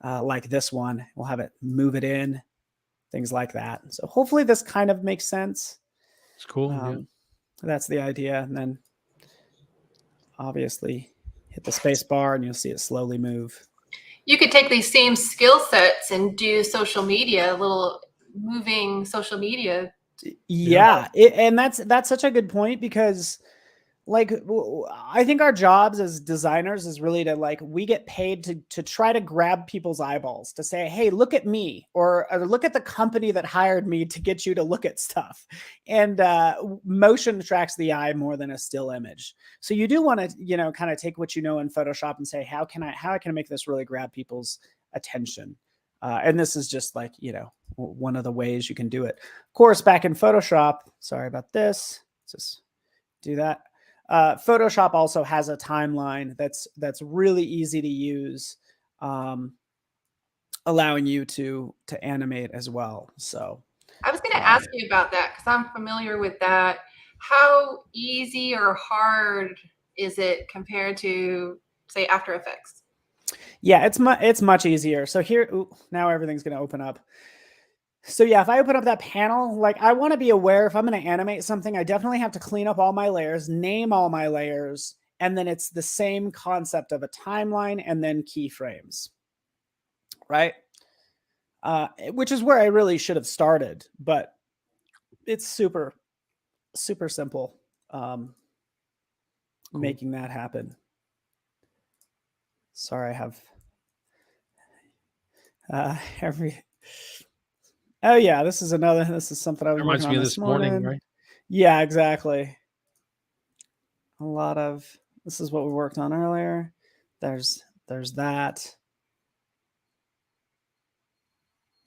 like this one. We'll have it move it in, things like that. So hopefully this kind of makes sense. It's cool. That's the idea. And then obviously hit the space bar and you'll see it slowly move. You could take these same skill sets and do social media, little moving social media. Yeah. And that's such a good point, because like, I think our jobs as designers is really to we get paid to try to grab people's eyeballs, to say, hey, look at me, or look at the company that hired me to get you to look at stuff. And motion attracts the eye more than a still image. So you do want to, kind of take what in Photoshop and say, how can I make this really grab people's attention? And this is just one of the ways you can do it. Of course, back in Photoshop, sorry about this, just do that. Photoshop also has a timeline that's really easy to use, allowing you to animate as well. So I was going to ask you about that, because I'm familiar with that. How easy or hard is it compared to, say, After Effects? Yeah, it's much easier. So here, now everything's going to open up. So yeah, if I open up that panel, I want to be aware, if I'm going to animate something, I definitely have to clean up all my layers, name all my layers, and then it's the same concept of a timeline and then keyframes, right? Which is where I really should have started, but it's super, super simple making that happen. Sorry, I have Oh yeah, this is something I was working on this morning. Right? Yeah, exactly. A lot of, this is what we worked on earlier. There's that,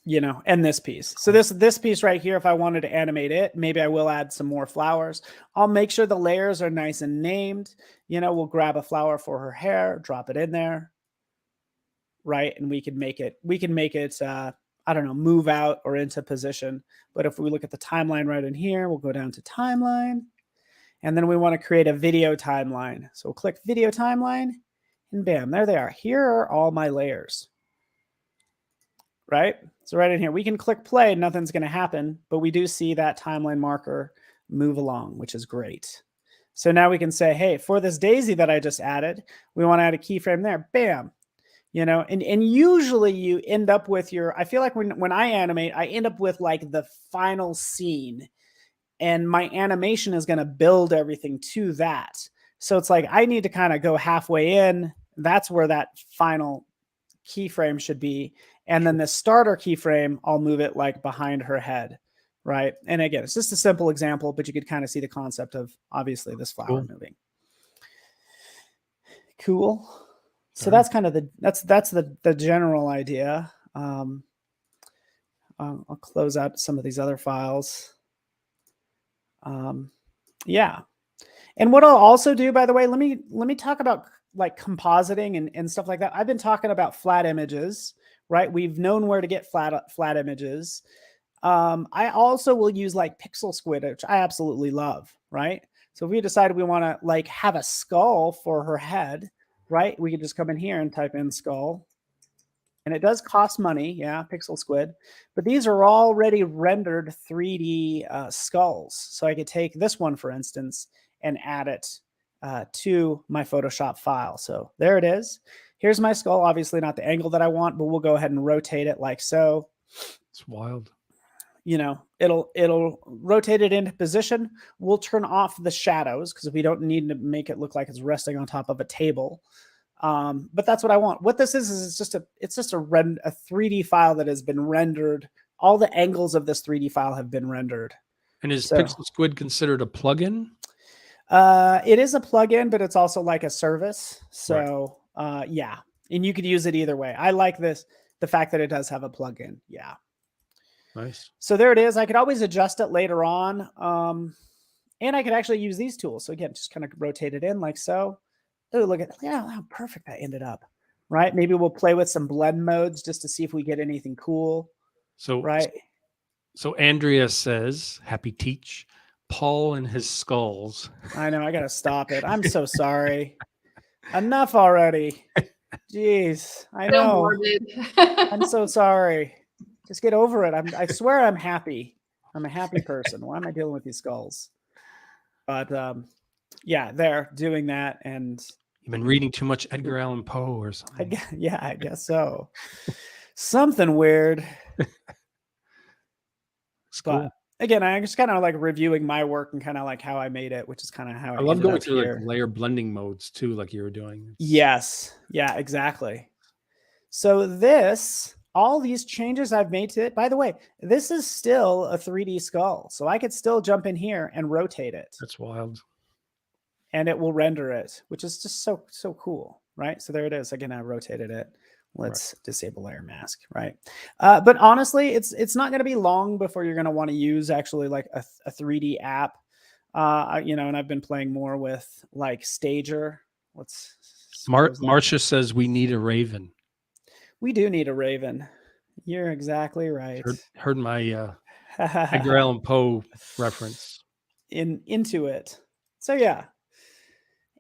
you know, and this piece. So this piece right here, if I wanted to animate it, maybe I will add some more flowers. I'll make sure the layers are nice and named. You know, we'll grab a flower for her hair, drop it in there. Right. And we can make it, I don't know, move out or into position. But if we look at the timeline right in here, we'll go down to timeline. And then we want to create a video timeline. So we'll click video timeline and bam, there they are. Here are all my layers. Right? So right in here, we can click play, nothing's going to happen, but we do see that timeline marker move along, which is great. So now we can say, hey, for this daisy that I just added, we want to add a keyframe there. Bam. You know, and usually you end up with I feel like when I animate, I end up with like the final scene, and my animation is going to build everything to that. So it's like, I need to kind of go halfway in. That's where that final keyframe should be. And then the starter keyframe, I'll move it like behind her head. Right. And again, it's just a simple example, but you could kind of see the concept of obviously this flower moving. Cool. So that's kind of that's the general idea. I'll close out some of these other files. Yeah. And what I'll also do, by the way, let me talk about like compositing and stuff like that. I've been talking about flat images, right? We've known where to get flat images. I also will use like pixel squid, which I absolutely love, right? So if we decide we want to like have a skull for her head, right? We could just come in here and type in skull. And it does cost money, yeah, pixel squid. But these are already rendered 3D skulls. So I could take this one, for instance, and add it to my Photoshop file. So there it is. Here's my skull. Obviously not the angle that I want, but we'll go ahead and rotate it like so. It's wild. You know, it'll rotate it into position. We'll turn off the shadows because we don't need to make it look like it's resting on top of a table. But that's what I want. What this is it's just a 3D file that has been rendered. All the angles of this 3D file have been rendered. And is Pixel Squid considered a plugin? It is a plugin, but it's also like a service. So yeah, and you could use it either way. I like the fact that it does have a plugin. Yeah. Nice. So there it is. I could always adjust it later on. And I could actually use these tools. So again, just kind of rotate it in like so. Oh, look at how perfect that ended up, right? Maybe we'll play with some blend modes just to see if we get anything cool. So, right. So Andrea says, happy teach, Paul and his skulls. I know, I got to stop it. I'm so sorry. Enough already. Jeez, I know. I'm so sorry. Just get over it. I swear I'm happy. I'm a happy person. Why am I dealing with these skulls? But yeah, they're doing that. And you've been reading too much Edgar Allan Poe or something. Yeah, I guess so. Something weird. Cool. But again, I'm just kind of like reviewing my work and kind of like how I made it, which is kind of how I love going through like layer blending modes too, like you were doing. Yes. Yeah, exactly. So all these changes I've made to it, by the way, this is still a 3D skull. So I could still jump in here and rotate it. That's wild. And it will render it, which is just so cool, right? So there it is. Again, I rotated it. Let's disable layer mask, right? But honestly, it's not going to be long before you're going to want to use actually like a 3D app. You know, and I've been playing more with like Stager. Marcia says we need a raven. We do need a raven. You're exactly right. Heard my Edgar Allan Poe reference into it. So yeah.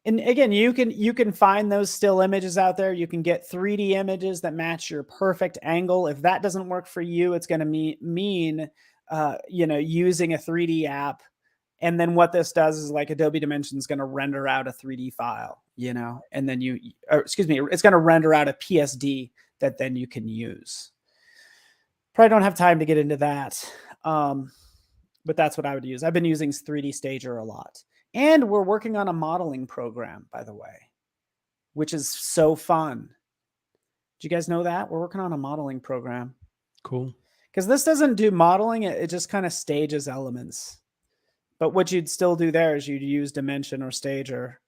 And again, you can find those still images out there. You can get 3D images that match your perfect angle. If that doesn't work for you, it's going to mean you know, using a 3D app. And then what this does is like Adobe Dimension is going to render out a 3D file, you know, and then it's going to render out a PSD that then you can use. Probably don't have time to get into that. But that's what I would use. I've been using 3D Stager a lot. And we're working on a modeling program, by the way, which is so fun. Did you guys know that? We're working on a modeling program. Cool. Because this doesn't do modeling. It just kind of stages elements. But what you'd still do there is you'd use dimension or stager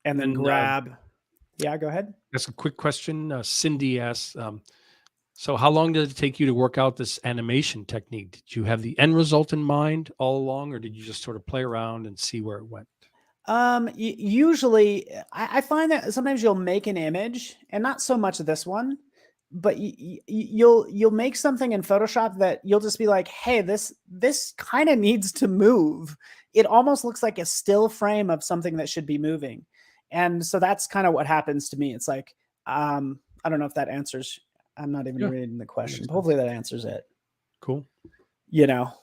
and then And, grab. Yeah, go ahead. That's a quick question. Cindy asks, so how long did it take you to work out this animation technique? Did you have the end result in mind all along, or did you just sort of play around and see where it went? Usually I find that sometimes you'll make an image, and not so much this one, but you'll make something in Photoshop that you'll just be like, hey, this kind of needs to move. It almost looks like a still frame of something that should be moving. And so that's kind of what happens to me. It's like, I don't know if that answers. I'm not even Yeah, reading the question. sense. Hopefully that answers it. Cool. You know,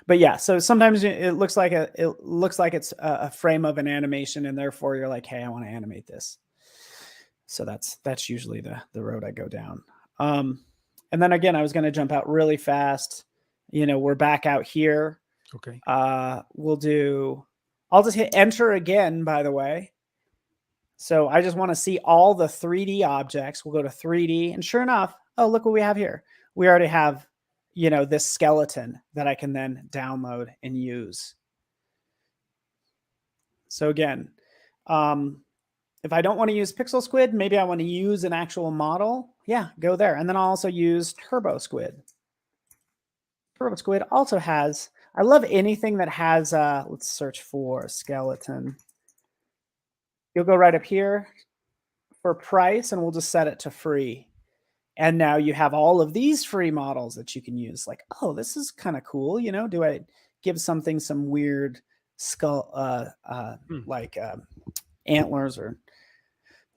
but yeah, so sometimes it looks like it's a frame of an animation, and therefore you're like, hey, I want to animate this. So that's usually the road I go down. And then again, I was going to jump out really fast. You know, we're back out here. Okay. I'll just hit enter again, by the way. So I just want to see all the 3D objects. We'll go to 3D, and sure enough, oh, look what we have here. We already have, you know, this skeleton that I can then download and use. So again, if I don't want to use Pixel Squid, maybe I want to use an actual model. Yeah, go there. And then I'll also use Turbo Squid. Turbo Squid also has, I love anything that has, let's search for skeleton. You'll go right up here for price, and we'll just set it to free. And now you have all of these free models that you can use. Like, oh, this is kind of cool. You know, do I give something some weird skull, like antlers or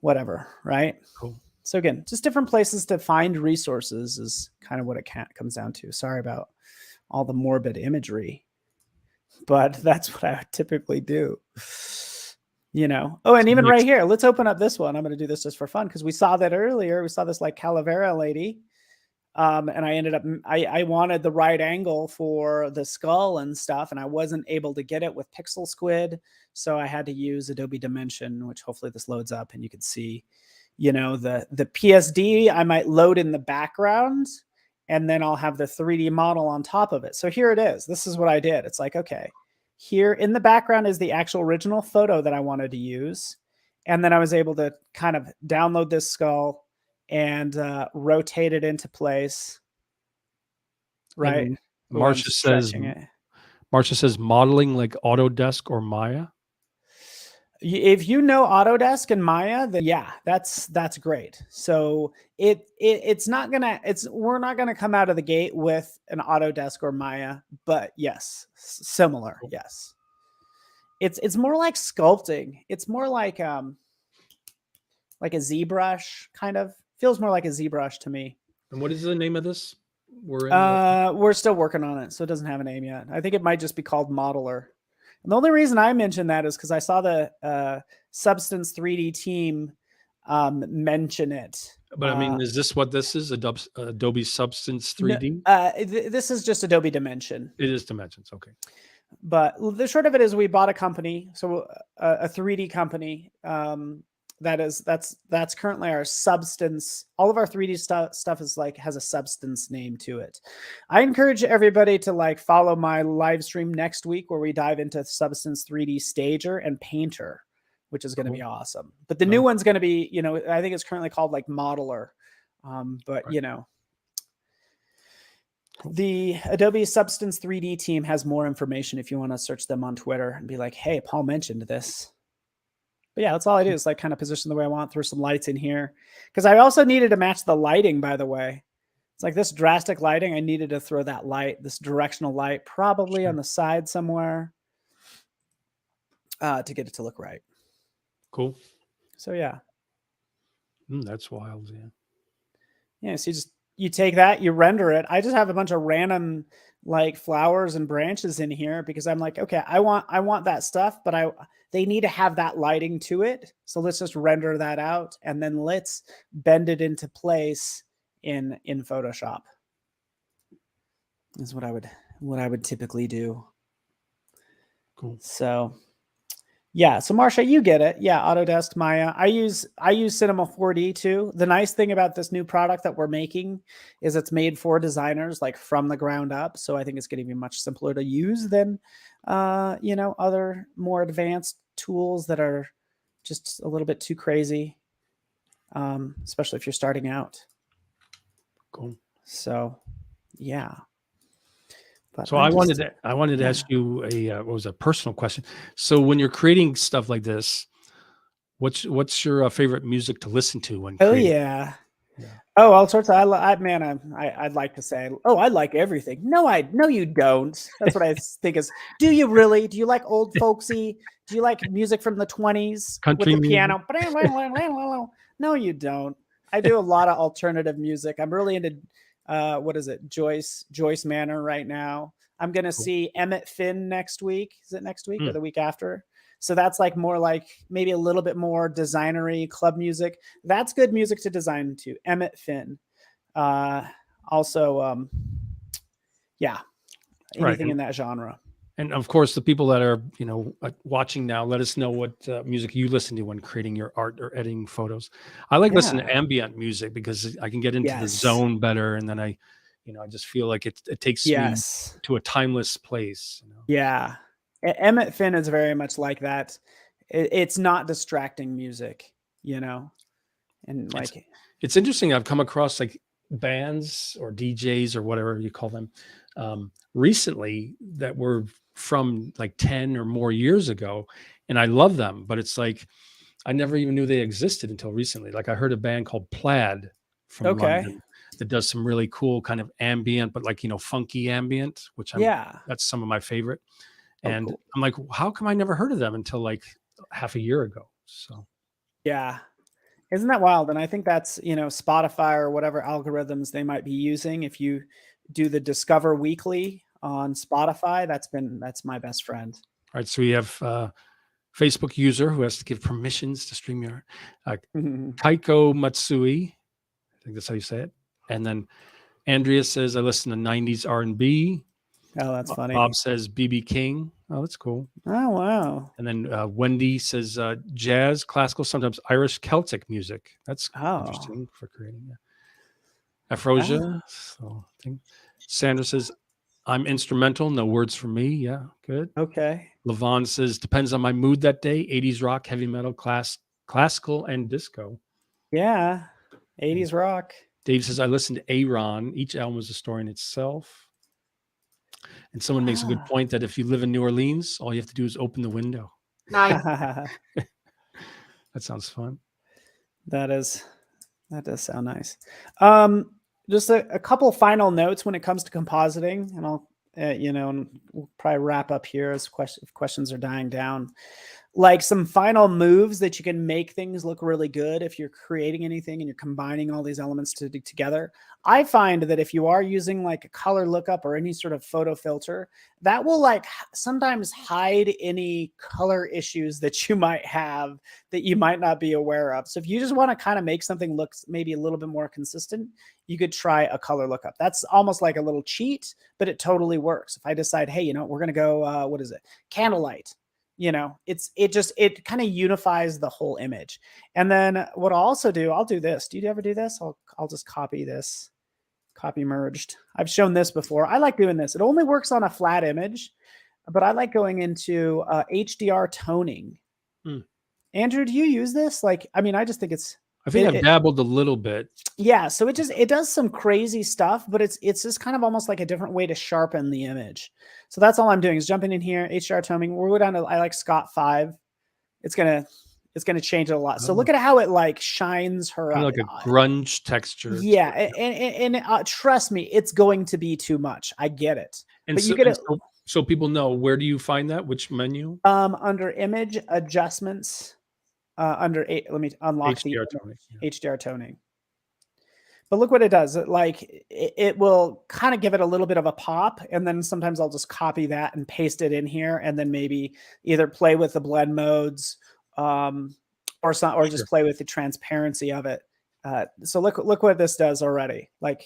whatever, right? Cool. So again, just different places to find resources is kind of what it comes down to. Sorry about all the morbid imagery, but that's what I would typically do. You know, oh, and even right here, let's open up this one. I'm going to do this just for fun because we saw that earlier. We saw this like Calavera lady. And I ended up, I wanted the right angle for the skull and stuff, and I wasn't able to get it with Pixel Squid. So I had to use Adobe Dimension, which hopefully this loads up and you can see, you know, the PSD I might load in the background, and then I'll have the 3D model on top of it. So here it is. This is what I did. It's like, okay, here in the background is the actual original photo that I wanted to use. And then I was able to kind of download this skull and rotate it into place. Right. Marcia says modeling like Autodesk or Maya. If you know Autodesk and Maya, then yeah, that's great. So we're not gonna come out of the gate with an Autodesk or Maya, but yes, similar. Cool. Yes, it's more like sculpting. It's more like a ZBrush kind of. Feels more like a ZBrush to me. And what is the name of this? We're still working on it, so it doesn't have a name yet. I think it might just be called Modeler. And the only reason I mentioned that is because I saw the Substance 3D team mention it. But I mean, is this what this is? Adobe Substance 3D? This is just Adobe Dimension. It is Dimensions, okay. But the short of it is we bought a company, so a 3D company. That's currently our Substance. All of our 3D stuff is like has a Substance name to it. I encourage everybody to like follow my live stream next week where we dive into Substance 3D Stager and Painter, which is going to be awesome. But the new one's going to be, you know, I think it's currently called like Modeler. But you know, the Adobe Substance 3D team has more information if you want to search them on Twitter and be like, hey, Paul mentioned this. But yeah, that's all I do is like kind of position the way I want, throw some lights in here. Because I also needed to match the lighting, by the way. It's like this drastic lighting. I needed to throw that light, this directional light, probably on the side somewhere to get it to look right. Cool. So yeah. That's wild, yeah. Yeah, so you take that, you render it. I just have a bunch of random like flowers and branches in here because I'm like, okay, I want that stuff, but they need to have that lighting to it. So let's just render that out and then let's bend it into place in Photoshop. Is what I would typically do. Cool. So Yeah, so Marsha, you get it. Yeah, Autodesk Maya. I use Cinema 4D too. The nice thing about this new product that we're making is it's made for designers, like from the ground up. So I think it's going to be much simpler to use than other more advanced tools that are just a little bit too crazy, especially if you're starting out. Cool. So yeah. So I wanted to ask you what was a personal question. So when you're creating stuff like this, what's your favorite music to listen to when Oh creating? yeah. Yeah. Oh, all sorts of. I'd like to say, oh, I like everything. No, you don't. That's what I think is. Do you really? Do you like old folksy? Do you like music from the 20s with Country the music? piano? No, you don't. I do a lot of alternative music. I'm really into what is it? Joyce Manor right now. I'm gonna see Emmett Finn next week. Is it next week or the week after? So that's like more like maybe a little bit more designery club music. That's good music to design to. Emmett Finn. Also, yeah, anything in that genre. And of course, the people that are watching now, let us know what music you listen to when creating your art or editing photos. I like listening to ambient music because I can get into the zone better, and then I just feel like it takes me to a timeless place. Yeah. Emmett Finn is very much like that. It's not distracting music, and like it's interesting. I've come across like bands or DJs or whatever you call them recently that were from like 10 or more years ago, and I love them, but it's like I never even knew they existed until recently. Like I heard a band called Plaid from London that does some really cool kind of ambient, but like funky ambient, which that's some of my favorite. And cool. I'm like, how come I never heard of them until like half a year ago? So yeah, isn't that wild? And I think that's Spotify or whatever algorithms they might be using. If you do the Discover Weekly on Spotify, that's my best friend. All right, so we have Facebook user who has to give permissions to StreamYard. Taiko Matsui, I think that's how you say it. And then Andrea says, I listen to 90s R&B. Oh, that's funny. Bob says BB King. Oh, that's cool. Oh, wow. And then Wendy says jazz, classical, sometimes Irish Celtic music. That's interesting for creating. Yeah. Afrosia. So I think Sandra says, I'm instrumental, no words for me. Yeah, good. Okay. Levon says, depends on my mood that day. 80s rock, heavy metal, classical, and disco. Yeah, 80s rock. Dave says, I listen to Aaron. Each album is a story in itself. And someone makes a good point that if you live in New Orleans, all you have to do is open the window. Nice. That sounds fun. That does sound nice. Just a couple final notes when it comes to compositing, and I'll, and we'll probably wrap up here as questions are dying down. Like some final moves that you can make things look really good if you're creating anything and you're combining all these elements together. I find that if you are using like a color lookup or any sort of photo filter, that will like sometimes hide any color issues that you might have that you might not be aware of. So if you just want to kind of make something look maybe a little bit more consistent, you could try a color lookup. That's almost like a little cheat, but it totally works. If I decide, hey, we're going to go, what is it? Candlelight. It kind of unifies the whole image. And then what I'll also do, I'll do this. Do you ever do this? I'll just copy this, copy merged. I've shown this before. I like doing this. It only works on a flat image, but I like going into HDR toning. Andrew, do you use this? Like, I mean, I just think I think I've dabbled a little bit. Yeah, so it does some crazy stuff, but it's just kind of almost like a different way to sharpen the image. So that's all I'm doing is jumping in here, HDR toning. We'll go down to I like Scott 5. It's gonna change it a lot. So look at how it like shines her up. Like a grunge texture. Yeah, and trust me, it's going to be too much. I get it. And but so, you get it. So people know, where do you find that? Which menu? Under image adjustments. Let me unlock HDR toning. HDR toning. But look what it does. It will kind of give it a little bit of a pop. And then sometimes I'll just copy that and paste it in here. And then maybe either play with the blend modes or just play with the transparency of it. So look what this does already. Like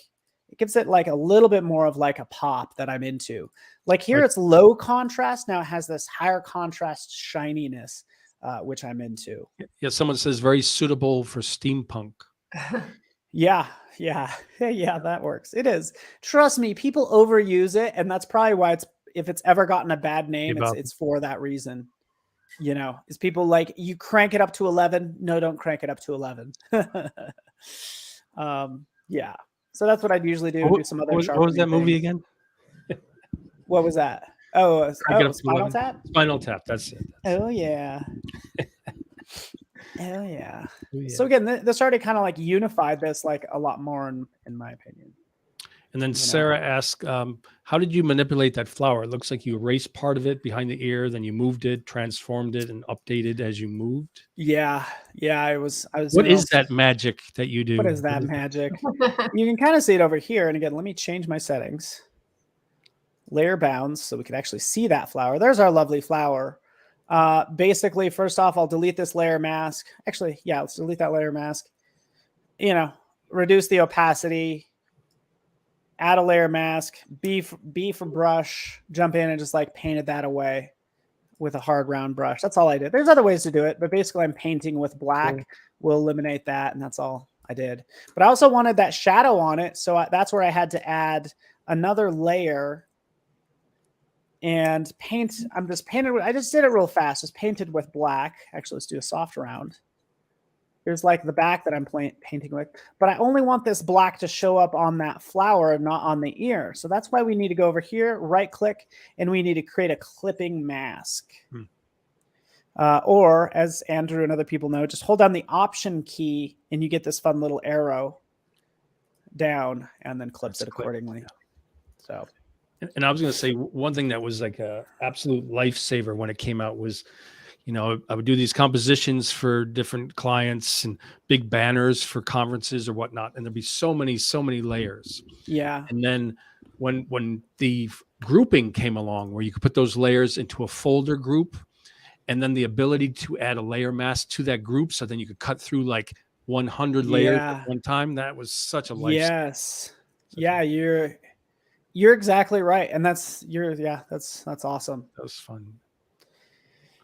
it gives it like a little bit more of like a pop that I'm into. Like here it's low contrast. Now it has this higher contrast shininess. which I'm into. Yeah, someone says very suitable for steampunk. Yeah, yeah, yeah, that works. It is. Trust me, people overuse it, and that's probably why if it's ever gotten a bad name, Give up. it's for that reason. You know, is people like, you crank it up to 11? No, don't crank it up to 11. Yeah. So that's what I'd usually do. Do some other What was sharpening that movie things. again? What was that? Oh, Crank It Up to Spinal 11. Tap. Spinal Tap. That's it. Oh yeah. Oh yeah. Oh, yeah. So again, this already kind of like unified this like a lot more in my opinion. And then know. Sarah asked, how did you manipulate that flower? It looks like you erased part of it behind the ear, then you moved it, transformed it, and updated as you moved. Yeah. I was. What is that magic that you do? What is that magic? You can kind of see it over here. And again, let me change my settings. Layer bounds, so we can actually see that flower. There's our lovely flower. Basically, first off, I'll delete this layer mask. Actually, yeah, let's delete that layer mask. You know, reduce the opacity, add a layer mask, B for brush, jump in and just like painted that away with a hard round brush. That's all I did. There's other ways to do it, but basically I'm painting with black. Cool. We'll eliminate that, and that's all I did. But I also wanted that shadow on it, so that's where I had to add another layer and paint. I just did it real fast. Just painted with black. Actually, let's do a soft round. Here's like the back that I'm painting with, but I only want this black to show up on that flower, not on the ear. So that's why we need to go over here, right click, and we need to create a clipping mask. Or as Andrew and other people know, just hold down the Option key and you get this fun little arrow down and then clips it accordingly. Yeah. So. And I was going to say one thing that was like a absolute lifesaver when it came out was, you know, I would do these compositions for different clients and big banners for conferences or whatnot. And there'd be so many layers. Yeah. And then when the grouping came along where you could put those layers into a folder group, and then the ability to add a layer mask to that group. So then you could cut through like 100 layers at one time. That was such a lifesaver. Yes. Yeah. You're exactly right. And that's awesome. That was fun.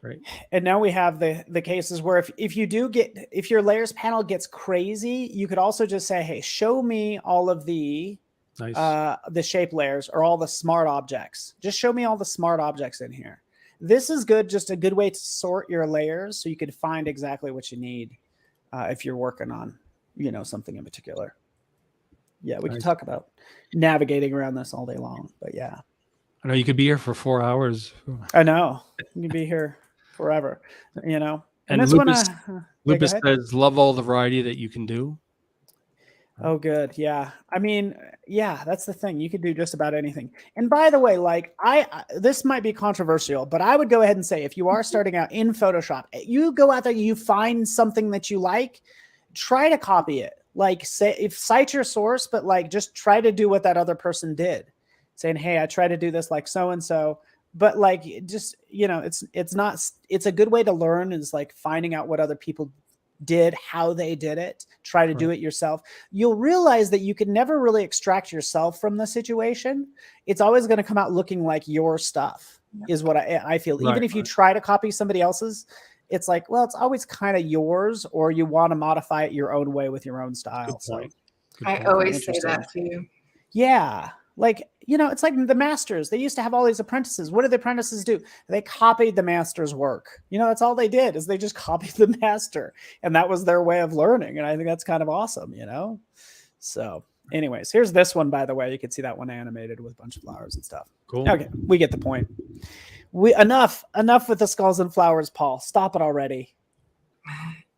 Great. And now we have the cases where if your layers panel gets crazy, you could also just say, hey, show me all of the shape layers or all the smart objects. Just show me all the smart objects in here. This is good. Just a good way to sort your layers so you could find exactly what you need if you're working on, you know, something in particular. Yeah, we can talk about navigating around this all day long, but yeah. I know you could be here for 4 hours. I know. You can be here forever, you know. And Lupus says, love all the variety that you can do. Oh, good. Yeah. I mean, yeah, that's the thing. You could do just about anything. And by the way, like this might be controversial, but I would go ahead and say, if you are starting out in Photoshop, you go out there, you find something that you like, try to copy it. Like cite your source, but like, just try to do what that other person did, saying, hey, I try to do this like so-and-so, but like, just, you know, it's a good way to learn, is like finding out what other people did, how they did it, try to do it yourself. You'll realize that you can never really extract yourself from the situation. It's always going to come out looking like your stuff is what I feel. Even if you try to copy somebody else's, it's like, well, it's always kind of yours, or you want to modify it your own way with your own style. So I always say that too. Yeah. Like, you know, it's like the masters. They used to have all these apprentices. What did the apprentices do? They copied the master's work. You know, that's all they did, is they just copied the master. And that was their way of learning. And I think that's kind of awesome, you know? So anyways, here's this one, by the way. You can see that one animated with a bunch of flowers and stuff. Cool. Okay, we get the point. Enough with the skulls and flowers, Paul. Stop it already.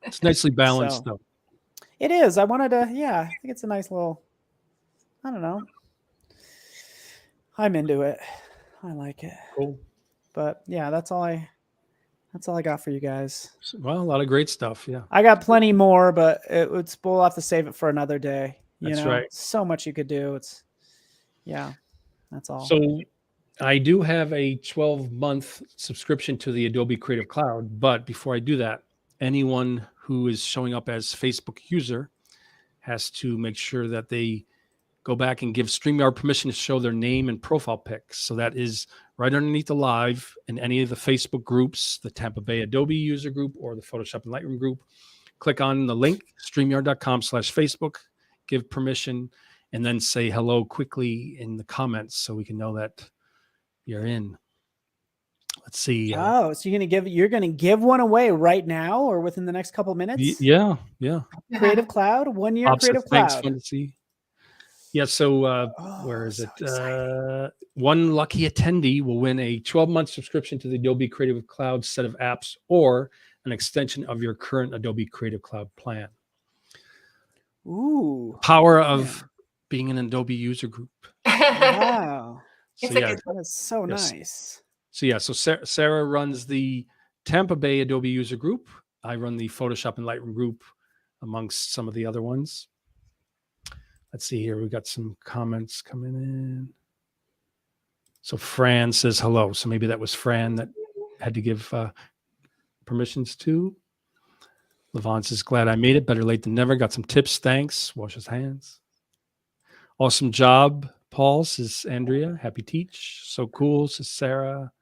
It's nicely balanced, though. It is. I wanted to, I think it's a nice little, I don't know. I'm into it. I like it. Cool. But yeah, that's all I got for you guys. Well, a lot of great stuff. Yeah. I got plenty more, but we'll have to save it for another day. That's right. So much you could do. That's all. So I do have a 12-month subscription to the Adobe Creative Cloud, but before I do that, anyone who is showing up as Facebook user has to make sure that they go back and give StreamYard permission to show their name and profile pics. So that is right underneath the live in any of the Facebook groups, the Tampa Bay Adobe user group or the Photoshop and Lightroom group. Click on the link, StreamYard.com/Facebook, give permission, and then say hello quickly in the comments so we can know that you're in. Let's see. Oh, so you're gonna give one away right now or within the next couple minutes? Yeah. Creative Cloud, 1 year Bob says, Creative thanks, Cloud. fun to see. Yeah, so where is so it? exciting. One lucky attendee will win a 12-month subscription to the Adobe Creative Cloud set of apps or an extension of your current Adobe Creative Cloud plan. Ooh. Power of being an Adobe user group. Wow. So, That is so Yes. nice. So Sarah runs the Tampa Bay Adobe user group. I run the Photoshop and Lightroom group amongst some of the other ones. Let's see here. We got some comments coming in. So Fran says hello. So maybe that was Fran that had to give permissions to. Levon says, glad I made it. Better late than never. Got some tips. Thanks. Wash his hands. Awesome job, Paul, says Andrea. Happy teach. So cool, says Sarah.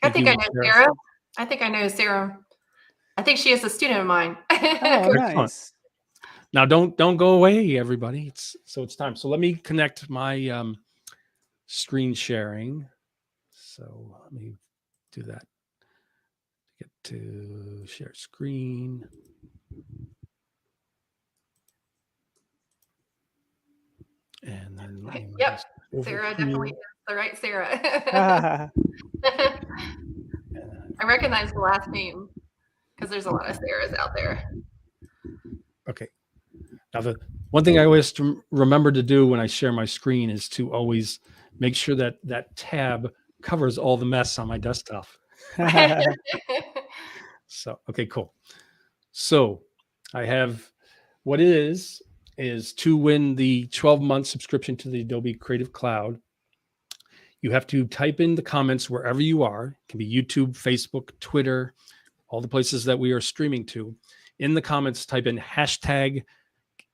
I think I know Sarah. I think I know Sarah. I think she is a student of mine. Oh, nice. Now don't go away, everybody. It's time. So let me connect my screen sharing. So let me do that. Get to share screen. And then yep, Sarah definitely is the right Sarah. I recognize the last name because there's a lot of Sarahs out there. Okay. Now, the one thing I always remember to do when I share my screen is to always make sure that that tab covers all the mess on my desktop. So, okay, cool. So I have what is to win the 12-month subscription to the Adobe Creative Cloud. You have to type in the comments wherever you are. It can be YouTube, Facebook, Twitter, all the places that we are streaming to. In the comments, type in hashtag,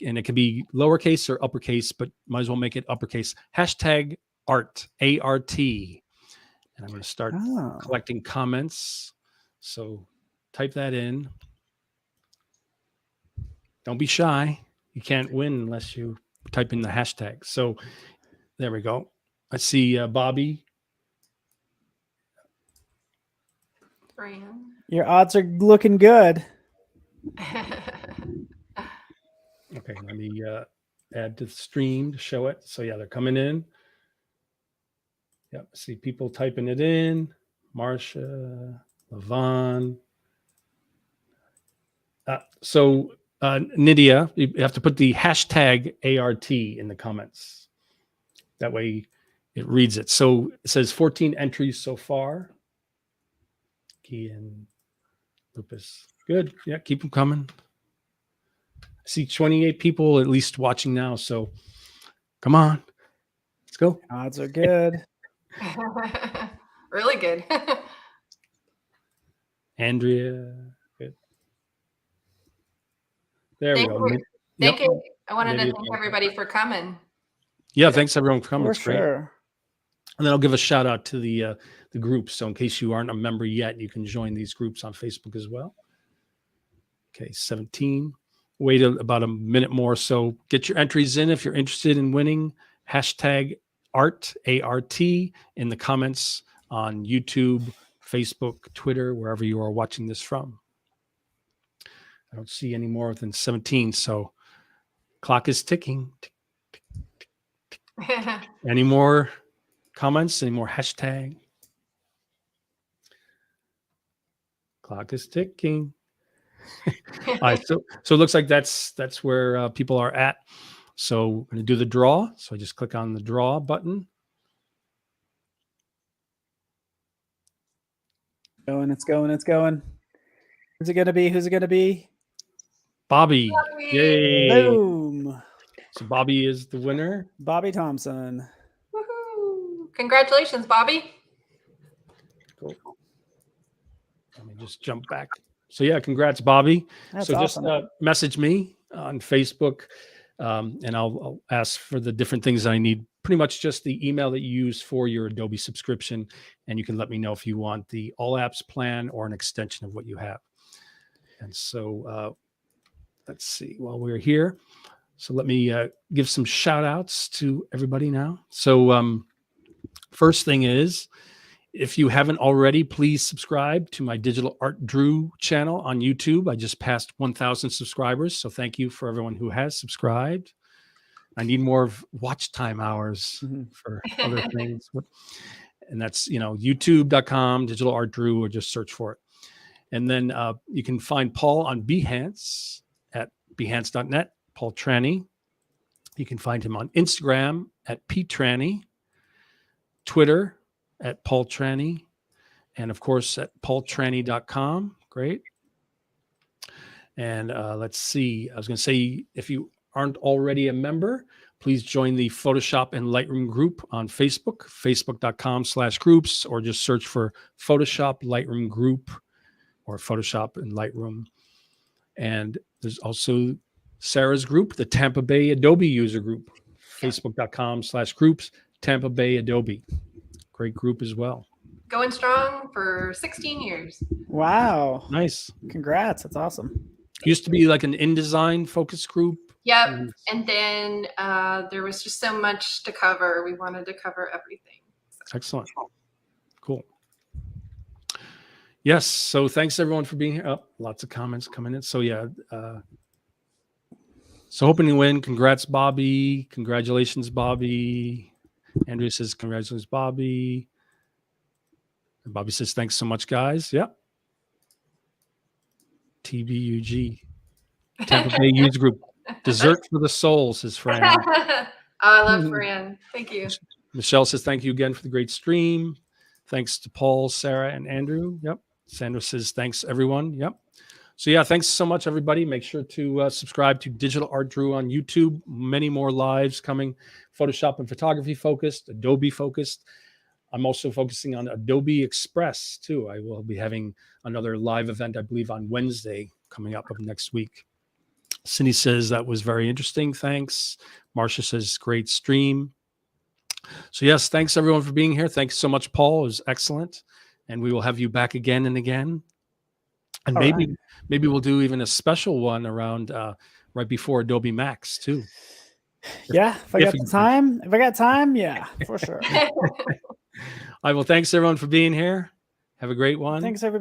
and it can be lowercase or uppercase, but might as well make it uppercase. Hashtag art, A-R-T. And I'm going to start collecting comments. So type that in. Don't be shy. You can't win unless you type in the hashtag. So there we go. I see Bobby. Your odds are looking good. Okay, let me add to the stream to show it. So yeah, they're coming in. Yep, see people typing it in. Marsha, Levon. Nydia, you have to put the hashtag ART in the comments. That way it reads it. So it says 14 entries so far. Key and Lupus. Good. Yeah, keep them coming. I see 28 people at least watching now. So come on. Let's go. Odds are good. Really good. Andrea. Good. There we go. Thank you. I wanted to thank everybody for coming. Yeah, thanks everyone for coming. For it's great. sure. And then I'll give a shout out to the groups. So in case you aren't a member yet, you can join these groups on Facebook as well. Okay, 17. Wait about a minute more. So get your entries in if you're interested in winning. Hashtag art, A-R-T, in the comments on YouTube, Facebook, Twitter, wherever you are watching this from. I don't see any more than 17. So clock is ticking. Tick, tick, tick, tick. Any more comments? Any more hashtag? Clock is ticking. All right, so it looks like that's where people are at. So we're going to do the draw. So I just click on the draw button. It's going. Who's it going to be? Who's it going to be? Bobby. Yay. Boom. So Bobby is the winner. Bobby Thompson. Woohoo. Congratulations, Bobby. Cool. Let me just jump back. So yeah, congrats, Bobby. That's awesome. Just message me on Facebook, and I'll ask for the different things that I need pretty much just the email that you use for your Adobe subscription. And you can let me know if you want the all apps plan or an extension of what you have. And so let's see, while we're here. So let me give some shout outs to everybody now. So first thing is, if you haven't already, please subscribe to my Digital Art Drew channel on YouTube. I just passed 1,000 subscribers. So thank you for everyone who has subscribed. I need more of watch time hours for other things. And that's, youtube.com, Digital Art Drew, or just search for it. And then you can find Paul on Behance at behance.net, Paul Trani. You can find him on Instagram at ptrani, Twitter at Paul Trani, and of course at paultrani.com. Great. And let's see. I was going to say, if you aren't already a member, please join the Photoshop and Lightroom group on Facebook, facebook.com/groups, or just search for Photoshop Lightroom group or Photoshop and Lightroom. And there's also Sarah's group, the Tampa Bay Adobe user group, facebook.com/groups, Tampa Bay Adobe. Great group as well. Going strong for 16 years. Wow. Nice. Congrats. That's awesome. Used to be like an InDesign focus group. Yep. And then there was just so much to cover. We wanted to cover everything. So. Excellent. Cool. Yes. So thanks everyone for being here. Oh, lots of comments coming in. So yeah. So hoping to win. Congrats, Bobby. Congratulations, Bobby. Andrew says, congratulations, Bobby. And Bobby says, thanks so much, guys. Yep. TBUG. Tampa Bay Youth Group. Dessert for the soul, says Fran. I love Fran. Thank you. Michelle says, thank you again for the great stream. Thanks to Paul, Sarah, and Andrew. Yep. Sandra says, thanks, everyone. Yep. So yeah, thanks so much, everybody. Make sure to subscribe to Digital Art Drew on YouTube. Many more lives coming, Photoshop and photography focused, Adobe focused. I'm also focusing on Adobe Express too. I will be having another live event, I believe, on Wednesday coming up of next week. Cindy says that was very interesting. Thanks. Marcia says great stream. So yes, thanks everyone for being here. Thanks so much, Paul. It was excellent. And we will have you back again and again. And maybe we'll do even a special one around right before Adobe Max too. Yeah, if I got time, yeah, for sure. All right, well, thanks everyone for being here. Have a great one. Thanks everybody.